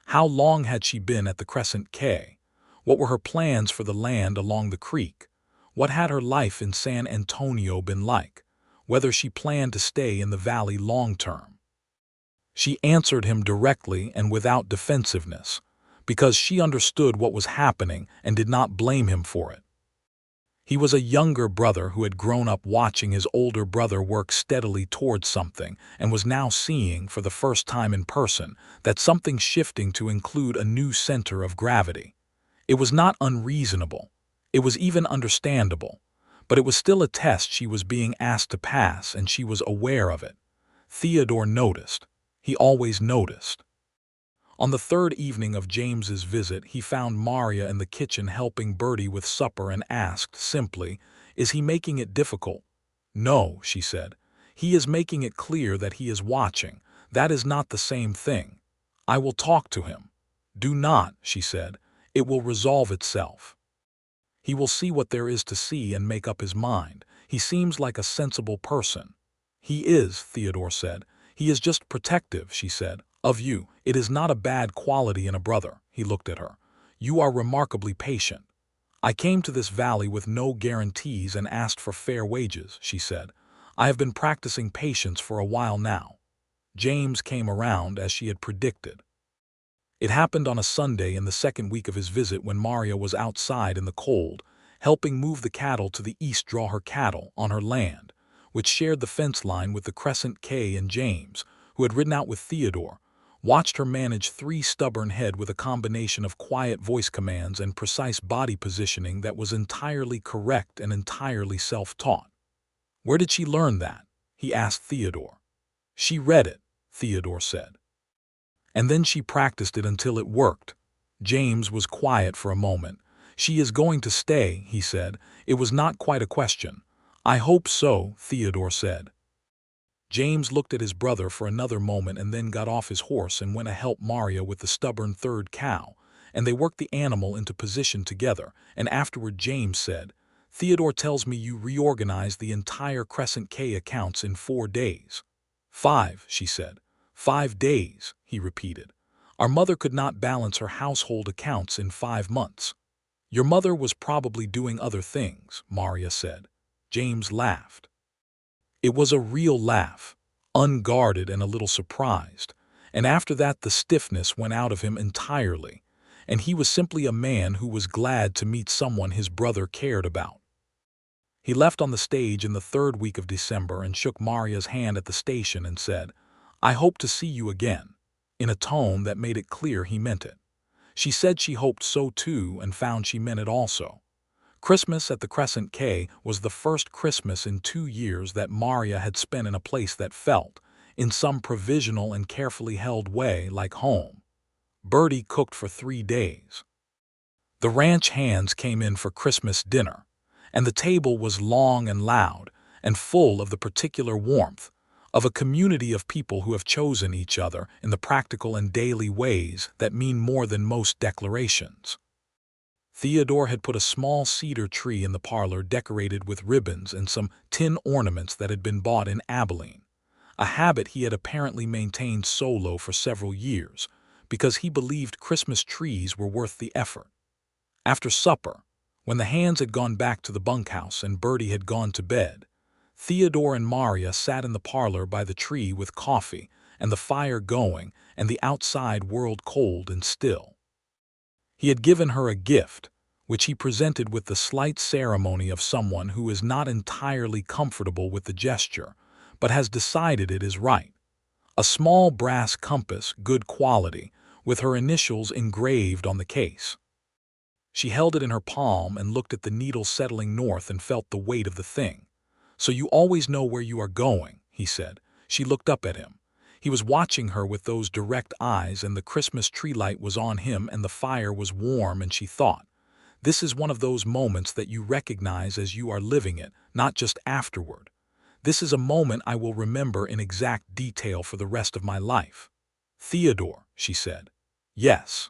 How long had she been at the Crescent K? What were her plans for the land along the creek? What had her life in San Antonio been like? Whether she planned to stay in the valley long term. She answered him directly and without defensiveness, because she understood what was happening and did not blame him for it. He was a younger brother who had grown up watching his older brother work steadily towards something and was now seeing, for the first time in person, that something shifting to include a new center of gravity. It was not unreasonable. It was even understandable. But it was still a test she was being asked to pass, and she was aware of it. Theodore noticed. He always noticed. On the third evening of James's visit, he found Maria in the kitchen helping Bertie with supper and asked simply, "Is he making it difficult?" "No," she said. "He is making it clear that he is watching. That is not the same thing. I will talk to him." "Do not," she said. "It will resolve itself. He will see what there is to see and make up his mind. He seems like a sensible person." "He is," Theodore said. "He is just protective," she said, "of you. It is not a bad quality in a brother." He looked at her. "You are remarkably patient." "I came to this valley with no guarantees and asked for fair wages," she said. "I have been practicing patience for a while now." James came around as she had predicted. It happened on a Sunday in the second week of his visit when Maria was outside in the cold, helping move the cattle to the east draw her cattle on her land, which shared the fence line with the Crescent K, and James, who had ridden out with Theodore, watched her manage 3 stubborn head with a combination of quiet voice commands and precise body positioning that was entirely correct and entirely self-taught. "Where did she learn that?" he asked Theodore. "She read it," Theodore said. "And then she practiced it until it worked." James was quiet for a moment. "She is going to stay," he said. It was not quite a question. "I hope so," Theodore said. James looked at his brother for another moment and then got off his horse and went to help Maria with the stubborn third cow, and they worked the animal into position together, and afterward James said, "Theodore tells me you reorganized the entire Crescent K accounts in 4 days. 5, she said. 5 days, he repeated. Our mother could not balance her household accounts in 5 months. Your mother was probably doing other things, Maria said. James laughed. It was a real laugh, unguarded and a little surprised, and after that the stiffness went out of him entirely, and he was simply a man who was glad to meet someone his brother cared about. He left on the stage in the 3rd week of December and shook Maria's hand at the station and said, "I hope to see you again," in a tone that made it clear he meant it. She said she hoped so too and found she meant it also. Christmas at the Crescent K was the first Christmas in 2 years that Maria had spent in a place that felt, in some provisional and carefully held way, like home. Bertie cooked for 3 days. The ranch hands came in for Christmas dinner, and the table was long and loud and full of the particular warmth of a community of people who have chosen each other in the practical and daily ways that mean more than most declarations. Theodore had put a small cedar tree in the parlor decorated with ribbons and some tin ornaments that had been bought in Abilene, a habit he had apparently maintained solo for several years, because he believed Christmas trees were worth the effort. After supper, when the hands had gone back to the bunkhouse and Bertie had gone to bed, Theodore and Maria sat in the parlor by the tree with coffee and the fire going and the outside world cold and still. He had given her a gift, which he presented with the slight ceremony of someone who is not entirely comfortable with the gesture, but has decided it is right. A small brass compass, good quality, with her initials engraved on the case. She held it in her palm and looked at the needle settling north and felt the weight of the thing. "So you always know where you are going," he said. She looked up at him. He was watching her with those direct eyes, and the Christmas tree light was on him and the fire was warm, and she thought, this is one of those moments that you recognize as you are living it, not just afterward. This is a moment I will remember in exact detail for the rest of my life. "Theodore," she said. "Yes.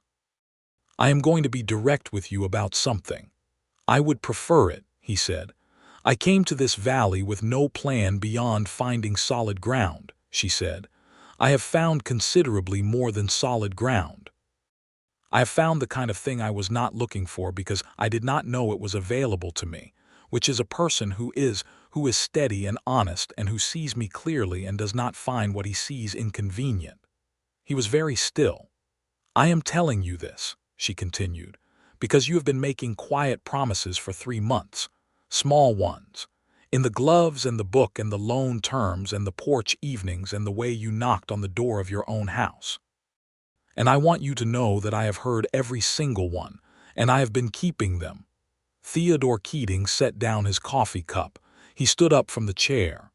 I am going to be direct with you about something." "I would prefer it," he said. "I came to this valley with no plan beyond finding solid ground," she said. "I have found considerably more than solid ground. I have found the kind of thing I was not looking for because I did not know it was available to me, which is a person who is steady and honest and who sees me clearly and does not find what he sees inconvenient." He was very still. "I am telling you this," she continued, "because you have been making quiet promises for 3 months, small ones, in the gloves and the book and the loan terms and the porch evenings and the way you knocked on the door of your own house. And I want you to know that I have heard every single one, and I have been keeping them." Theodore Keating set down his coffee cup. He stood up from the chair.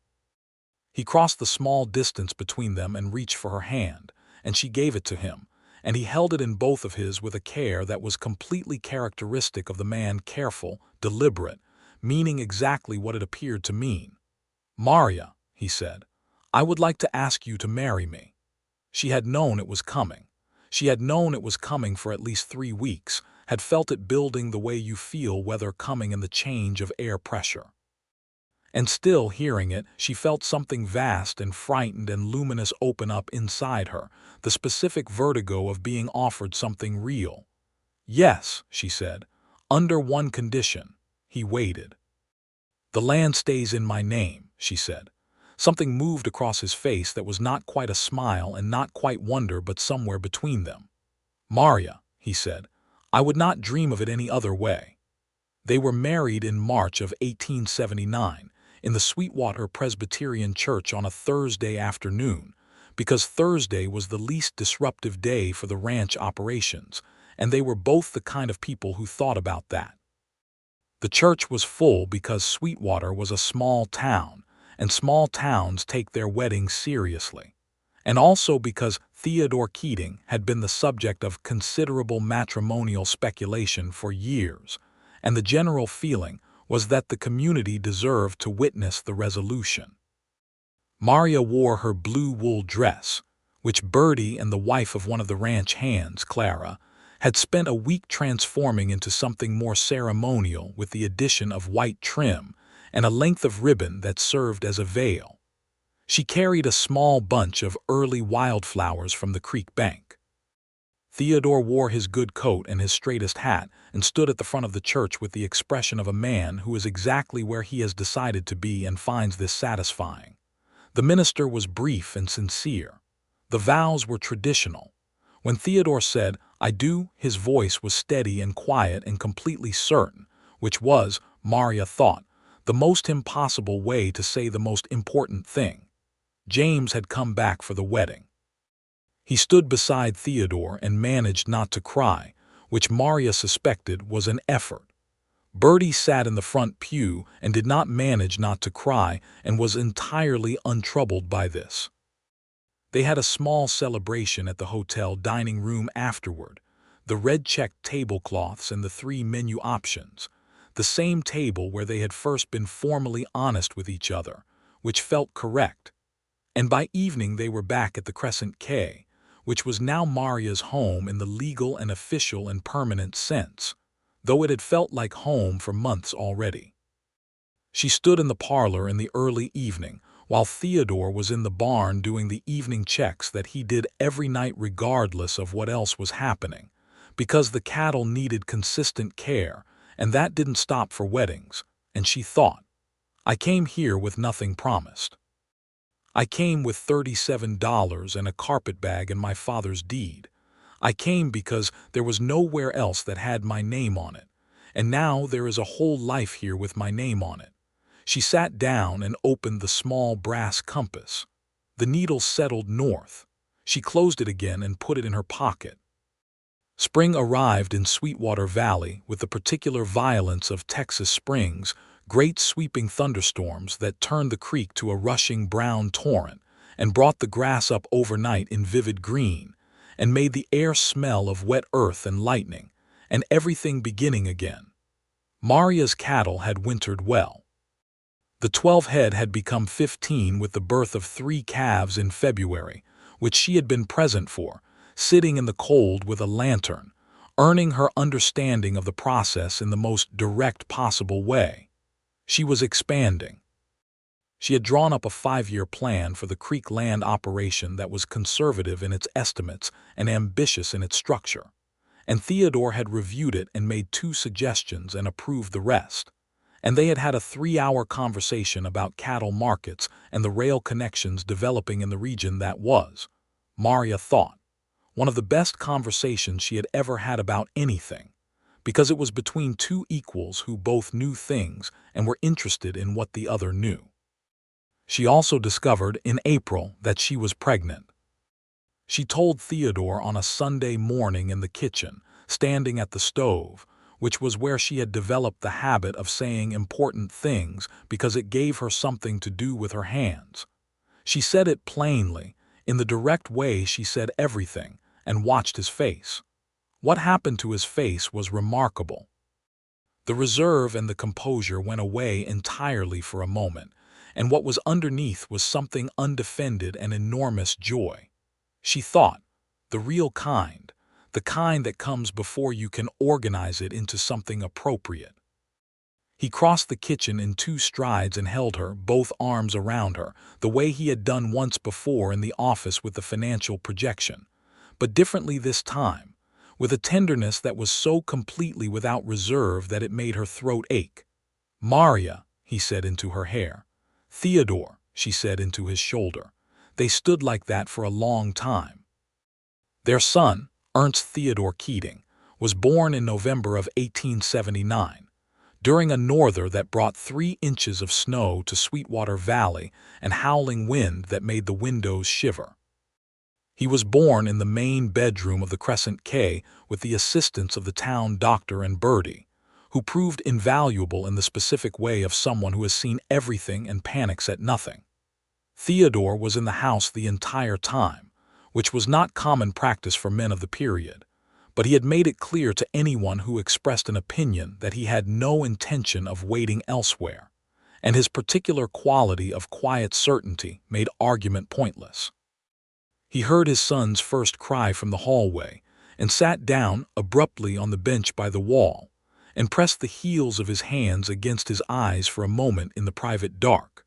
He crossed the small distance between them and reached for her hand, and she gave it to him, and he held it in both of his with a care that was completely characteristic of the man, careful, deliberate, meaning exactly what it appeared to mean. "Maria," he said, "I would like to ask you to marry me." She had known it was coming. She had known it was coming for at least 3 weeks, had felt it building the way you feel weather coming in the change of air pressure. And still, hearing it, she felt something vast and frightened and luminous open up inside her, the specific vertigo of being offered something real. "Yes," she said, "under one condition." He waited. "The land stays in my name," she said. Something moved across his face that was not quite a smile and not quite wonder, but somewhere between them. "Maria," he said, "I would not dream of it any other way." They were married in March of 1879 in the Sweetwater Presbyterian Church on a Thursday afternoon, because Thursday was the least disruptive day for the ranch operations, and they were both the kind of people who thought about that. The church was full because Sweetwater was a small town, and small towns take their weddings seriously, and also because Theodore Keating had been the subject of considerable matrimonial speculation for years, and the general feeling was that the community deserved to witness the resolution. Maria wore her blue wool dress, which Bertie and the wife of one of the ranch hands, Clara, had spent a week transforming into something more ceremonial with the addition of white trim and a length of ribbon that served as a veil. She carried a small bunch of early wildflowers from the creek bank. Theodore wore his good coat and his straightest hat and stood at the front of the church with the expression of a man who is exactly where he has decided to be and finds this satisfying. The minister was brief and sincere. The vows were traditional. When Theodore said, "I do," his voice was steady and quiet and completely certain, which was, Maria thought, the most impossible way to say the most important thing. James had come back for the wedding. He stood beside Theodore and managed not to cry, which Maria suspected was an effort. Bertie sat in the front pew and did not manage not to cry and was entirely untroubled by this. They had a small celebration at the hotel dining room afterward, the red-checked tablecloths and the 3 menu options, the same table where they had first been formally honest with each other, which felt correct. And by evening they were back at the Crescent K, which was now Maria's home in the legal and official and permanent sense, though it had felt like home for months already. She stood in the parlor in the early evening, while Theodore was in the barn doing the evening checks that he did every night regardless of what else was happening, because the cattle needed consistent care, and that didn't stop for weddings, and she thought, "I came here with nothing promised. I came with $37 and a carpetbag and my father's deed. I came because there was nowhere else that had my name on it, and now there is a whole life here with my name on it." She sat down and opened the small brass compass. The needle settled north. She closed it again and put it in her pocket. Spring arrived in Sweetwater Valley with the particular violence of Texas springs, great sweeping thunderstorms that turned the creek to a rushing brown torrent and brought the grass up overnight in vivid green and made the air smell of wet earth and lightning, and everything beginning again. Maria's cattle had wintered well. The 12 head had become 15 with the birth of 3 calves in February, which she had been present for, sitting in the cold with a lantern, earning her understanding of the process in the most direct possible way. She was expanding. She had drawn up a 5-year plan for the creek land operation that was conservative in its estimates and ambitious in its structure, and Theodore had reviewed it and made 2 suggestions and approved the rest. And they had had a 3-hour conversation about cattle markets and the rail connections developing in the region that was, Maria thought, one of the best conversations she had ever had about anything, because it was between 2 equals who both knew things and were interested in what the other knew. She also discovered in April that she was pregnant. She told Theodore on a Sunday morning in the kitchen, standing at the stove, which was where she had developed the habit of saying important things because it gave her something to do with her hands. She said it plainly, in the direct way she said everything, and watched his face. What happened to his face was remarkable. The reserve and the composure went away entirely for a moment, and what was underneath was something undefended and enormous joy. She thought, the real kind, the kind that comes before you can organize it into something appropriate. He crossed the kitchen in 2 strides and held her, both arms around her, the way he had done once before in the office with the financial projection, but differently this time, with a tenderness that was so completely without reserve that it made her throat ache. Maria, he said into her hair. Theodore, she said into his shoulder. They stood like that for a long time. Their son, Ernst Theodore Keating, was born in November of 1879, during a norther that brought 3 inches of snow to Sweetwater Valley and howling wind that made the windows shiver. He was born in the main bedroom of the Crescent K with the assistance of the town doctor and Bertie, who proved invaluable in the specific way of someone who has seen everything and panics at nothing. Theodore was in the house the entire time, which was not common practice for men of the period, but he had made it clear to anyone who expressed an opinion that he had no intention of waiting elsewhere, and his particular quality of quiet certainty made argument pointless. He heard his son's first cry from the hallway and sat down abruptly on the bench by the wall and pressed the heels of his hands against his eyes for a moment in the private dark.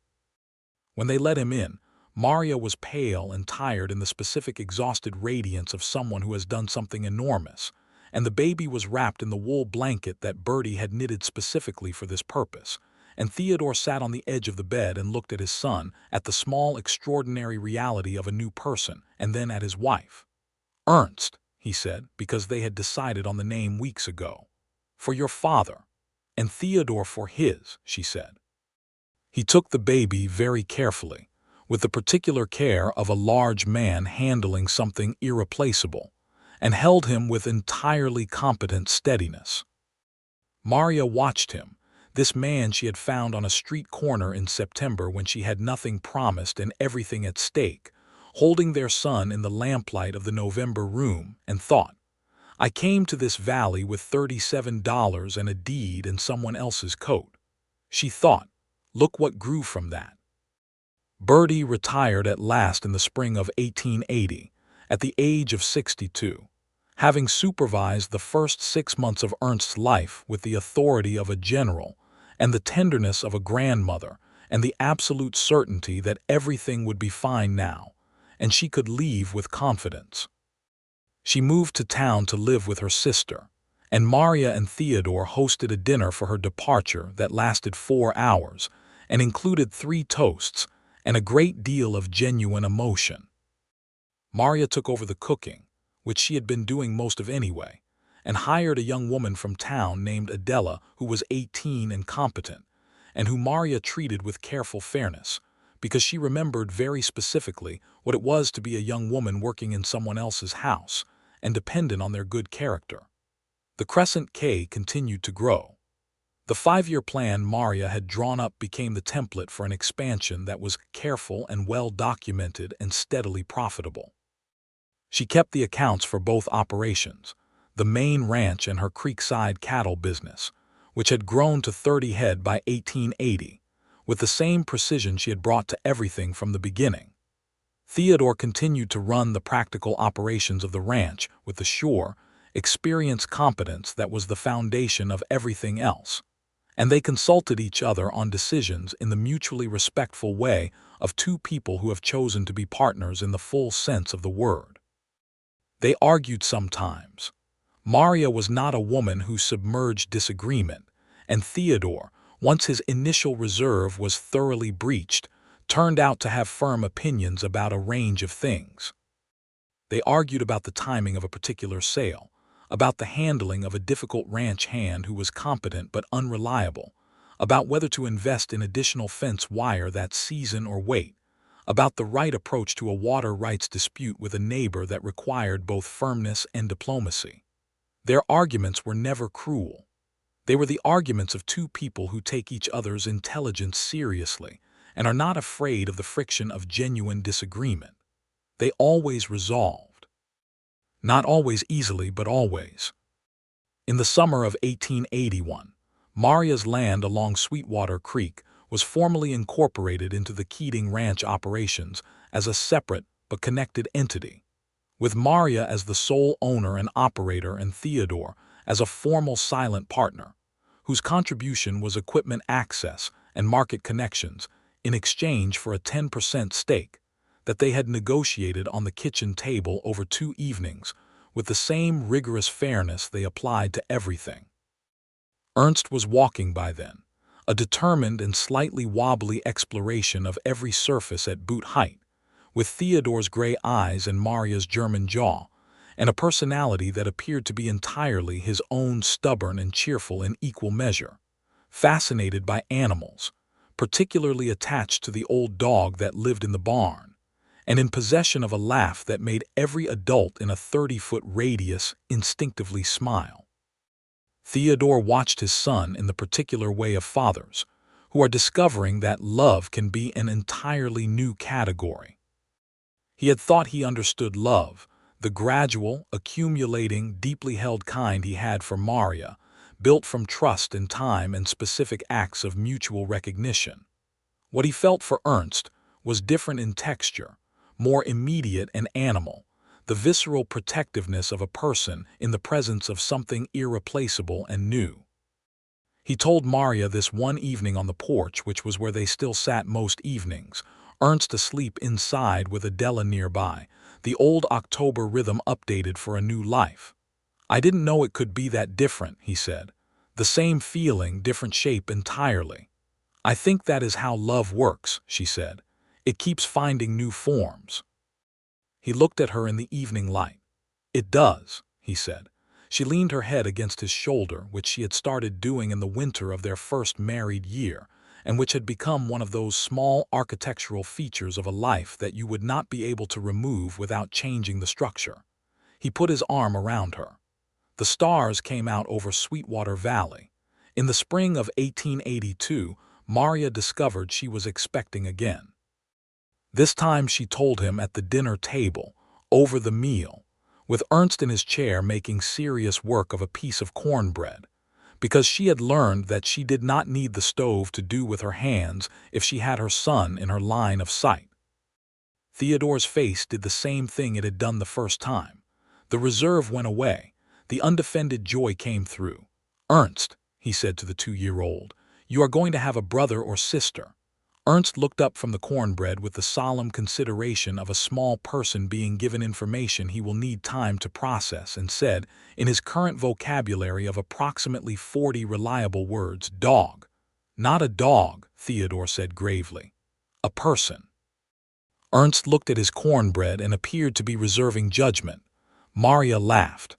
When they let him in, Maria was pale and tired in the specific exhausted radiance of someone who has done something enormous, and the baby was wrapped in the wool blanket that Bertie had knitted specifically for this purpose, and Theodore sat on the edge of the bed and looked at his son, at the small extraordinary reality of a new person, and then at his wife. Ernst, he said, because they had decided on the name weeks ago. For your father, and Theodore for his, she said. He took the baby very carefully, with the particular care of a large man handling something irreplaceable, and held him with entirely competent steadiness. Maria watched him, this man she had found on a street corner in September when she had nothing promised and everything at stake, holding their son in the lamplight of the November room, and thought, I came to this valley with $37 and a deed and someone else's coat. She thought, look what grew from that. Bertie retired at last in the spring of 1880, at the age of 62, having supervised the first 6 months of Ernst's life with the authority of a general and the tenderness of a grandmother and the absolute certainty that everything would be fine now, and she could leave with confidence. She moved to town to live with her sister, and Maria and Theodore hosted a dinner for her departure that lasted 4 hours and included 3 toasts and a great deal of genuine emotion. Maria took over the cooking, which she had been doing most of anyway, and hired a young woman from town named Adela who was 18 and competent, and who Maria treated with careful fairness, because she remembered very specifically what it was to be a young woman working in someone else's house, and dependent on their good character. The Crescent K continued to grow. The 5-year plan Maria had drawn up became the template for an expansion that was careful and well documented and steadily profitable. She kept the accounts for both operations, the main ranch and her creekside cattle business, which had grown to 30 head by 1880, with the same precision she had brought to everything from the beginning. Theodore continued to run the practical operations of the ranch with the sure, experienced competence that was the foundation of everything else, and they consulted each other on decisions in the mutually respectful way of two people who have chosen to be partners in the full sense of the word. They argued sometimes. Maria was not a woman who submerged disagreement, and Theodore, once his initial reserve was thoroughly breached, turned out to have firm opinions about a range of things. They argued about the timing of a particular sale, about the handling of a difficult ranch hand who was competent but unreliable, about whether to invest in additional fence wire that season or wait, about the right approach to a water rights dispute with a neighbor that required both firmness and diplomacy. Their arguments were never cruel. They were the arguments of two people who take each other's intelligence seriously and are not afraid of the friction of genuine disagreement. They always resolved. Not always easily, but always. In the summer of 1881, Maria's land along Sweetwater Creek was formally incorporated into the Keating Ranch operations as a separate but connected entity, with Maria as the sole owner and operator and Theodore as a formal silent partner, whose contribution was equipment access and market connections in exchange for a 10% stake that they had negotiated on the kitchen table over 2 evenings with the same rigorous fairness they applied to everything. Ernst was walking by then, a determined and slightly wobbly exploration of every surface at boot height, with Theodore's gray eyes and Maria's German jaw, and a personality that appeared to be entirely his own, stubborn and cheerful in equal measure, fascinated by animals, particularly attached to the old dog that lived in the barn, and in possession of a laugh that made every adult in a 30-foot radius instinctively smile. Theodore watched his son in the particular way of fathers, who are discovering that love can be an entirely new category. He had thought he understood love, the gradual, accumulating, deeply held kind he had for Maria, built from trust in time and specific acts of mutual recognition. What he felt for Ernst was different in texture, more immediate and animal, the visceral protectiveness of a person in the presence of something irreplaceable and new. He told Maria this one evening on the porch, which was where they still sat most evenings, Ernst asleep inside with Adela nearby, the old October rhythm updated for a new life. "I didn't know it could be that different," he said. "The same feeling, different shape entirely." "I think that is how love works," she said. "It keeps finding new forms." He looked at her in the evening light. "It does," he said. She leaned her head against his shoulder, which she had started doing in the winter of their first married year, and which had become one of those small architectural features of a life that you would not be able to remove without changing the structure. He put his arm around her. The stars came out over Sweetwater Valley. In the spring of 1882, Maria discovered she was expecting again. This time she told him at the dinner table, over the meal, with Ernst in his chair making serious work of a piece of cornbread, because she had learned that she did not need the stove to do with her hands if she had her son in her line of sight. Theodore's face did the same thing it had done the first time. The reserve went away. The undefended joy came through. "Ernst," he said to the 2-year-old, "you are going to have a brother or sister." Ernst looked up from the cornbread with the solemn consideration of a small person being given information he will need time to process, and said, in his current vocabulary of approximately 40 reliable words, "Dog." "Not a dog," Theodore said gravely. "A person." Ernst looked at his cornbread and appeared to be reserving judgment. Maria laughed.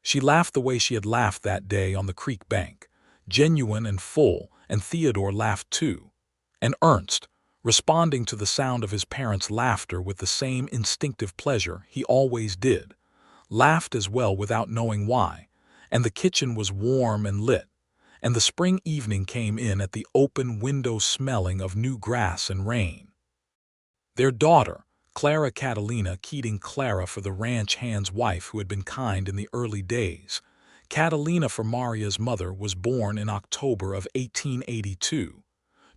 She laughed the way she had laughed that day on the creek bank, genuine and full, and Theodore laughed too. And Ernst, responding to the sound of his parents' laughter with the same instinctive pleasure he always did, laughed as well without knowing why, and the kitchen was warm and lit, and the spring evening came in at the open window smelling of new grass and rain. Their daughter, Clara Catalina Keating, Clara for the ranch hand's wife who had been kind in the early days. Catalina for Maria's mother was born in October of 1882,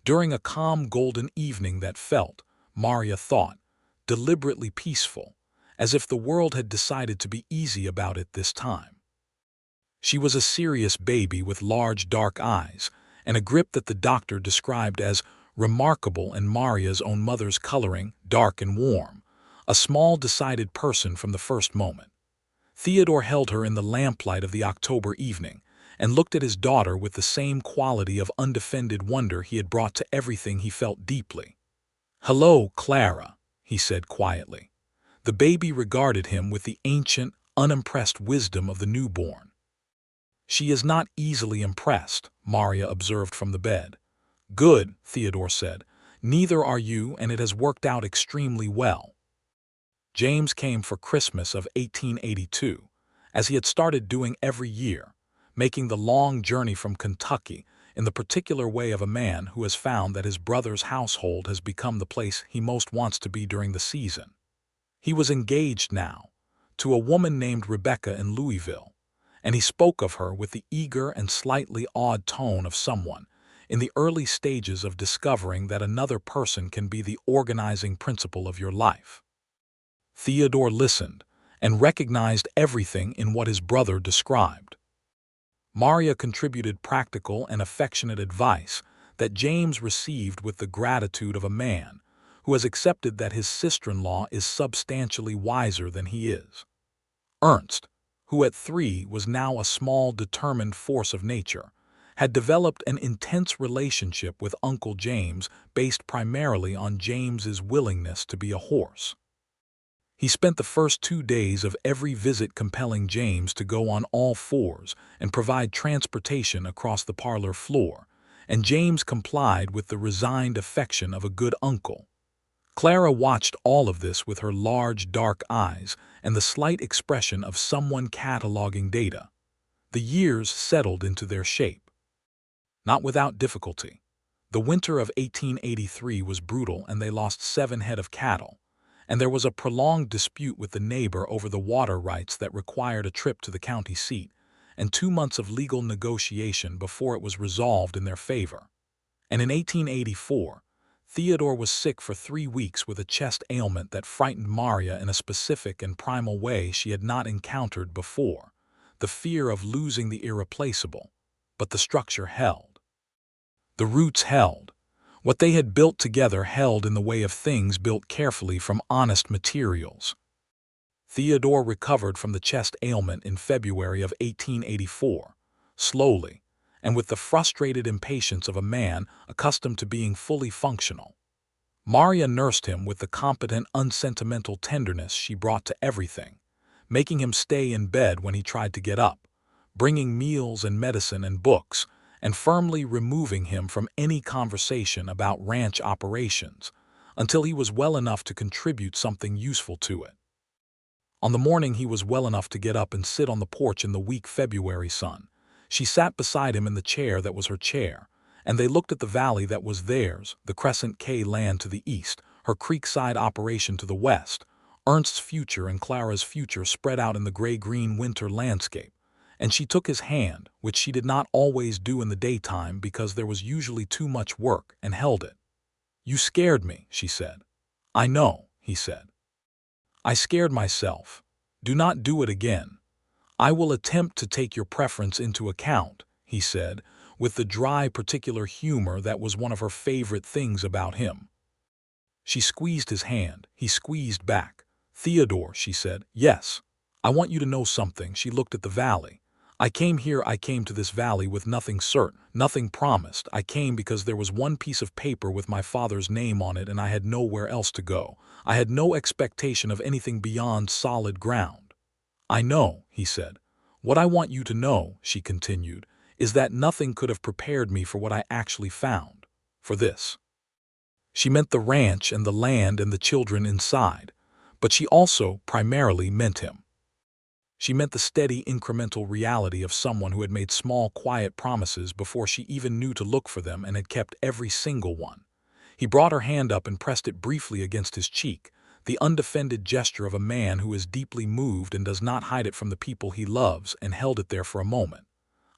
during a calm golden evening that felt, Maria thought, deliberately peaceful, as if the world had decided to be easy about it this time. She was a serious baby with large dark eyes and a grip that the doctor described as remarkable, and Maria's own mother's coloring, dark and warm, a small decided person from the first moment. Theodore held her in the lamplight of the October evening and looked at his daughter with the same quality of undefended wonder he had brought to everything he felt deeply. "Hello, Clara," he said quietly. The baby regarded him with the ancient, unimpressed wisdom of the newborn. "She is not easily impressed," Maria observed from the bed. "Good," Theodore said. "Neither are you, and it has worked out extremely well." James came for Christmas of 1882, as he had started doing every year, making the long journey from Kentucky in the particular way of a man who has found that his brother's household has become the place he most wants to be during the season. He was engaged now to a woman named Rebecca in Louisville, and he spoke of her with the eager and slightly awed tone of someone in the early stages of discovering that another person can be the organizing principle of your life. Theodore listened and recognized everything in what his brother described. Maria contributed practical and affectionate advice that James received with the gratitude of a man who has accepted that his sister-in-law is substantially wiser than he is. Ernst, who at 3 was now a small, determined force of nature, had developed an intense relationship with Uncle James based primarily on James's willingness to be a horse. He spent the first 2 days of every visit compelling James to go on all fours and provide transportation across the parlor floor, and James complied with the resigned affection of a good uncle. Clara watched all of this with her large dark eyes and the slight expression of someone cataloging data. The years settled into their shape. Not without difficulty. The winter of 1883 was brutal, and they lost 7 head of cattle, and there was a prolonged dispute with the neighbor over the water rights that required a trip to the county seat and 2 months of legal negotiation before it was resolved in their favor. And in 1884, Theodore was sick for 3 weeks with a chest ailment that frightened Maria in a specific and primal way she had not encountered before, the fear of losing the irreplaceable. But the structure held. The roots held. What they had built together held in the way of things built carefully from honest materials. Theodore recovered from the chest ailment in February of 1884, slowly, and with the frustrated impatience of a man accustomed to being fully functional. Maria nursed him with the competent, unsentimental tenderness she brought to everything, making him stay in bed when he tried to get up, bringing meals and medicine and books, and firmly removing him from any conversation about ranch operations until he was well enough to contribute something useful to it. On the morning he was well enough to get up and sit on the porch in the weak February sun, she sat beside him in the chair that was her chair, and they looked at the valley that was theirs, the Crescent K land to the east, her creekside operation to the west, Ernst's future and Clara's future spread out in the gray-green winter landscape. And she took his hand, which she did not always do in the daytime because there was usually too much work, and held it. "You scared me," she said. "I know," he said. "I scared myself. Do not do it again. I will attempt to take your preference into account," he said, with the dry, particular humor that was one of her favorite things about him. She squeezed his hand. He squeezed back. "Theodore," she said. "Yes. I want you to know something." She looked at the valley. I came to this valley with nothing certain, nothing promised. I came because there was one piece of paper with my father's name on it, and I had nowhere else to go. I had no expectation of anything beyond solid ground." "I know," he said. "What I want you to know," she continued, "is that nothing could have prepared me for what I actually found. For this." She meant the ranch and the land and the children inside, but she also primarily meant him. She meant the steady, incremental reality of someone who had made small, quiet promises before she even knew to look for them and had kept every single one. He brought her hand up and pressed it briefly against his cheek, the undefended gesture of a man who is deeply moved and does not hide it from the people he loves, and held it there for a moment.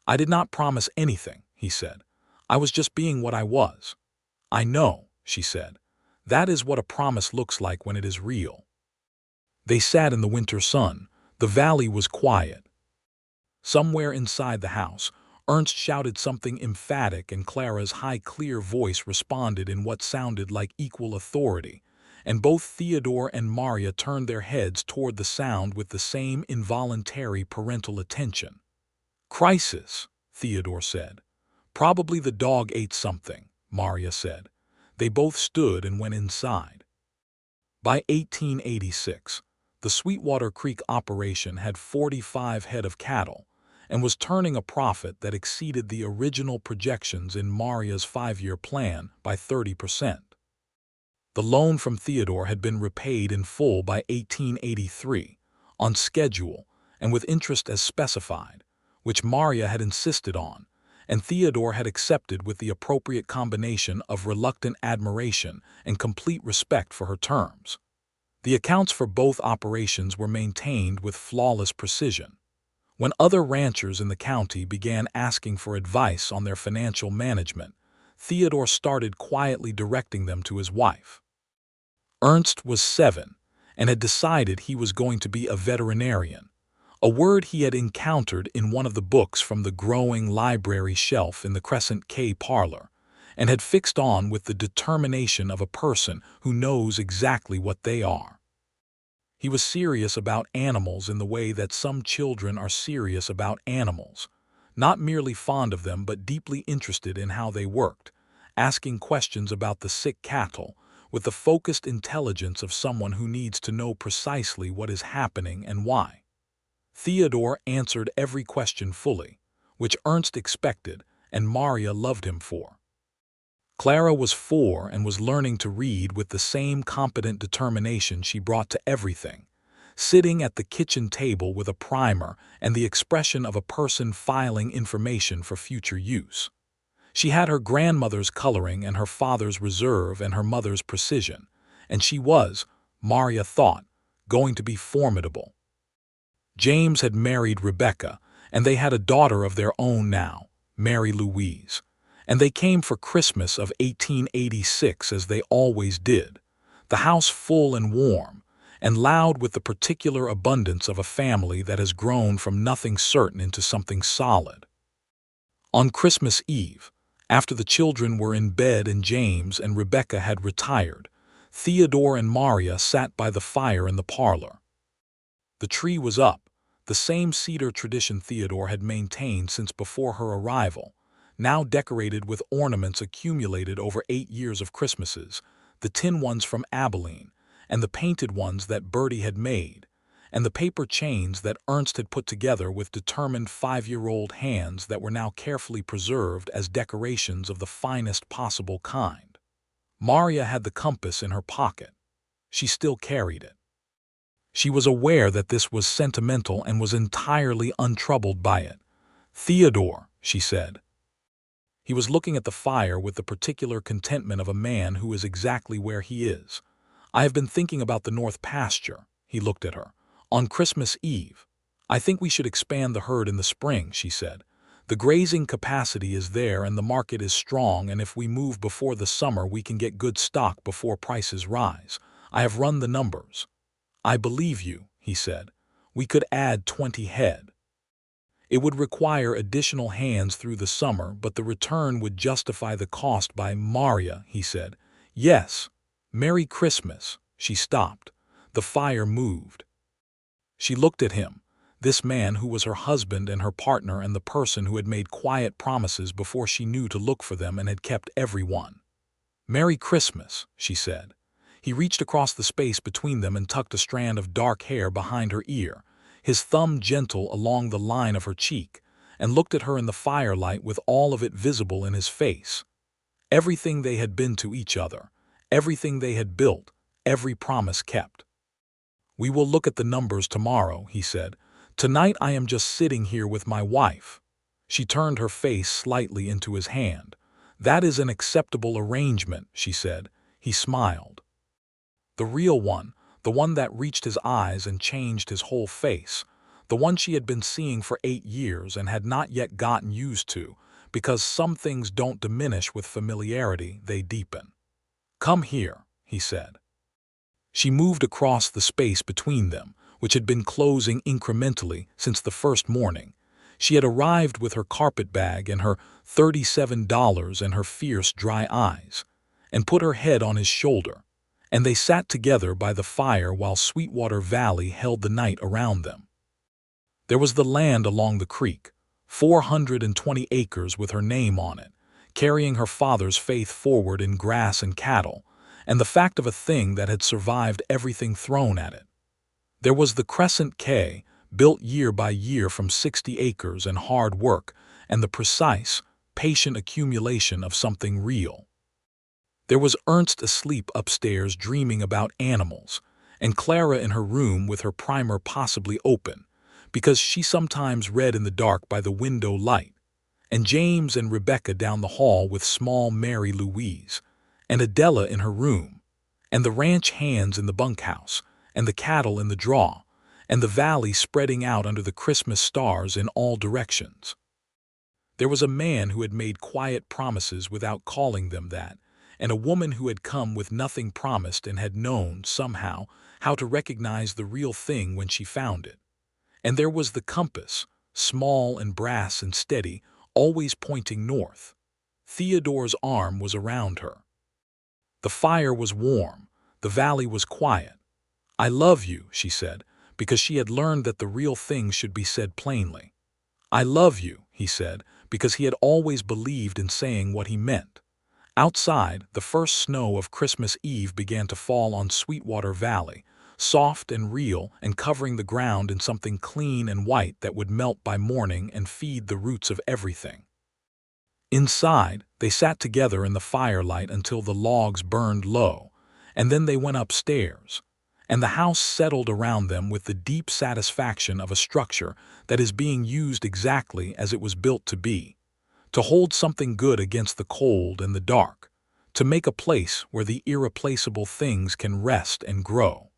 "I did not promise anything," he said. "I was just being what I was." "I know," she said. "That is what a promise looks like when it is real." They sat in the winter sun. The valley was quiet. Somewhere inside the house, Ernst shouted something emphatic, and Clara's high, clear voice responded in what sounded like equal authority, and both Theodore and Maria turned their heads toward the sound with the same involuntary parental attention. "Crisis," Theodore said. "Probably the dog ate something," Maria said. They both stood and went inside. By 1886, the Sweetwater Creek operation had 45 head of cattle and was turning a profit that exceeded the original projections in Maria's 5-year plan by 30%. The loan from Theodore had been repaid in full by 1883, on schedule and with interest as specified, which Maria had insisted on, and Theodore had accepted with the appropriate combination of reluctant admiration and complete respect for her terms. The accounts for both operations were maintained with flawless precision. When other ranchers in the county began asking for advice on their financial management, Theodore started quietly directing them to his wife. Ernst was 7 and had decided he was going to be a veterinarian, a word he had encountered in one of the books from the growing library shelf in the Crescent K parlor, and had fixed on with the determination of a person who knows exactly what they are. He was serious about animals in the way that some children are serious about animals, not merely fond of them but deeply interested in how they worked, asking questions about the sick cattle with the focused intelligence of someone who needs to know precisely what is happening and why. Theodore answered every question fully, which Ernst expected and Maria loved him for. Clara was 4 and was learning to read with the same competent determination she brought to everything, sitting at the kitchen table with a primer and the expression of a person filing information for future use. She had her grandmother's coloring and her father's reserve and her mother's precision, and she was, Maria thought, going to be formidable. James had married Rebecca, and they had a daughter of their own now, Mary Louise, and they came for Christmas of 1886 as they always did, the house full and warm, and loud with the particular abundance of a family that has grown from nothing certain into something solid. On Christmas Eve, after the children were in bed and James and Rebecca had retired, Theodore and Maria sat by the fire in the parlor. The tree was up, the same cedar tradition Theodore had maintained since before her arrival, now decorated with ornaments accumulated over 8 years of Christmases, the tin ones from Abilene, and the painted ones that Bertie had made, and the paper chains that Ernst had put together with determined 5-year-old hands that were now carefully preserved as decorations of the finest possible kind. Maria had the compass in her pocket. She still carried it. She was aware that this was sentimental and was entirely untroubled by it. "Theodore," she said. He was looking at the fire with the particular contentment of a man who is exactly where he is. "I have been thinking about the north pasture," he looked at her, "on Christmas Eve. I think we should expand the herd in the spring," she said. "The grazing capacity is there and the market is strong, and if we move before the summer we can get good stock before prices rise. I have run the numbers." "I believe you," he said. "We could add 20 head. It would require additional hands through the summer, but the return would justify the cost by Maria," he said. "Yes. Merry Christmas." She stopped. The fire moved. She looked at him, this man who was her husband and her partner and the person who had made quiet promises before she knew to look for them and had kept every one. "Merry Christmas," she said. He reached across the space between them and tucked a strand of dark hair behind her ear, his thumb gentle along the line of her cheek, and looked at her in the firelight with all of it visible in his face. Everything they had been to each other, everything they had built, every promise kept. "We will look at the numbers tomorrow," he said. Tonight I am just sitting here with my wife." She turned her face slightly into his hand. "That is an acceptable arrangement," she said. He smiled. The real one, the one that reached his eyes and changed his whole face, the one she had been seeing for 8 years and had not yet gotten used to, because some things don't diminish with familiarity, they deepen. "Come here," he said. She moved across the space between them, which had been closing incrementally since the first morning. She had arrived with her carpetbag and her $37 and her fierce, dry eyes, and put her head on his shoulder, and they sat together by the fire while Sweetwater Valley held the night around them. There was the land along the creek, 420 acres with her name on it, carrying her father's faith forward in grass and cattle, and the fact of a thing that had survived everything thrown at it. There was the Crescent K, built year by year from 60 acres and hard work, and the precise, patient accumulation of something real. There was Ernst asleep upstairs dreaming about animals, and Clara in her room with her primer possibly open, because she sometimes read in the dark by the window light, and James and Rebecca down the hall with small Mary Louise, and Adela in her room, and the ranch hands in the bunkhouse, and the cattle in the draw, and the valley spreading out under the Christmas stars in all directions. There was a man who had made quiet promises without calling them that, and a woman who had come with nothing promised and had known, somehow, how to recognize the real thing when she found it. And there was the compass, small and brass and steady, always pointing north. Theodore's arm was around her. The fire was warm, the valley was quiet. "I love you," she said, because she had learned that the real thing should be said plainly. "I love you," he said, because he had always believed in saying what he meant. Outside, the first snow of Christmas Eve began to fall on Sweetwater Valley, soft and real and covering the ground in something clean and white that would melt by morning and feed the roots of everything. Inside, they sat together in the firelight until the logs burned low, and then they went upstairs, and the house settled around them with the deep satisfaction of a structure that is being used exactly as it was built to be, to hold something good against the cold and the dark, to make a place where the irreplaceable things can rest and grow.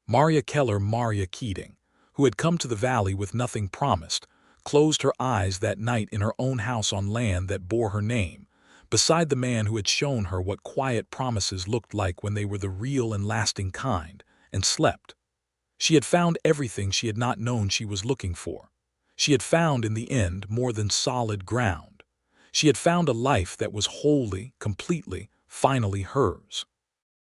Maria Keller, Maria Keating, who had come to the valley with nothing promised, closed her eyes that night in her own house on land that bore her name, beside the man who had shown her what quiet promises looked like when they were the real and lasting kind, and slept. She had found everything she had not known she was looking for. She had found, in the end, more than solid ground. She had found a life that was wholly, completely, finally hers.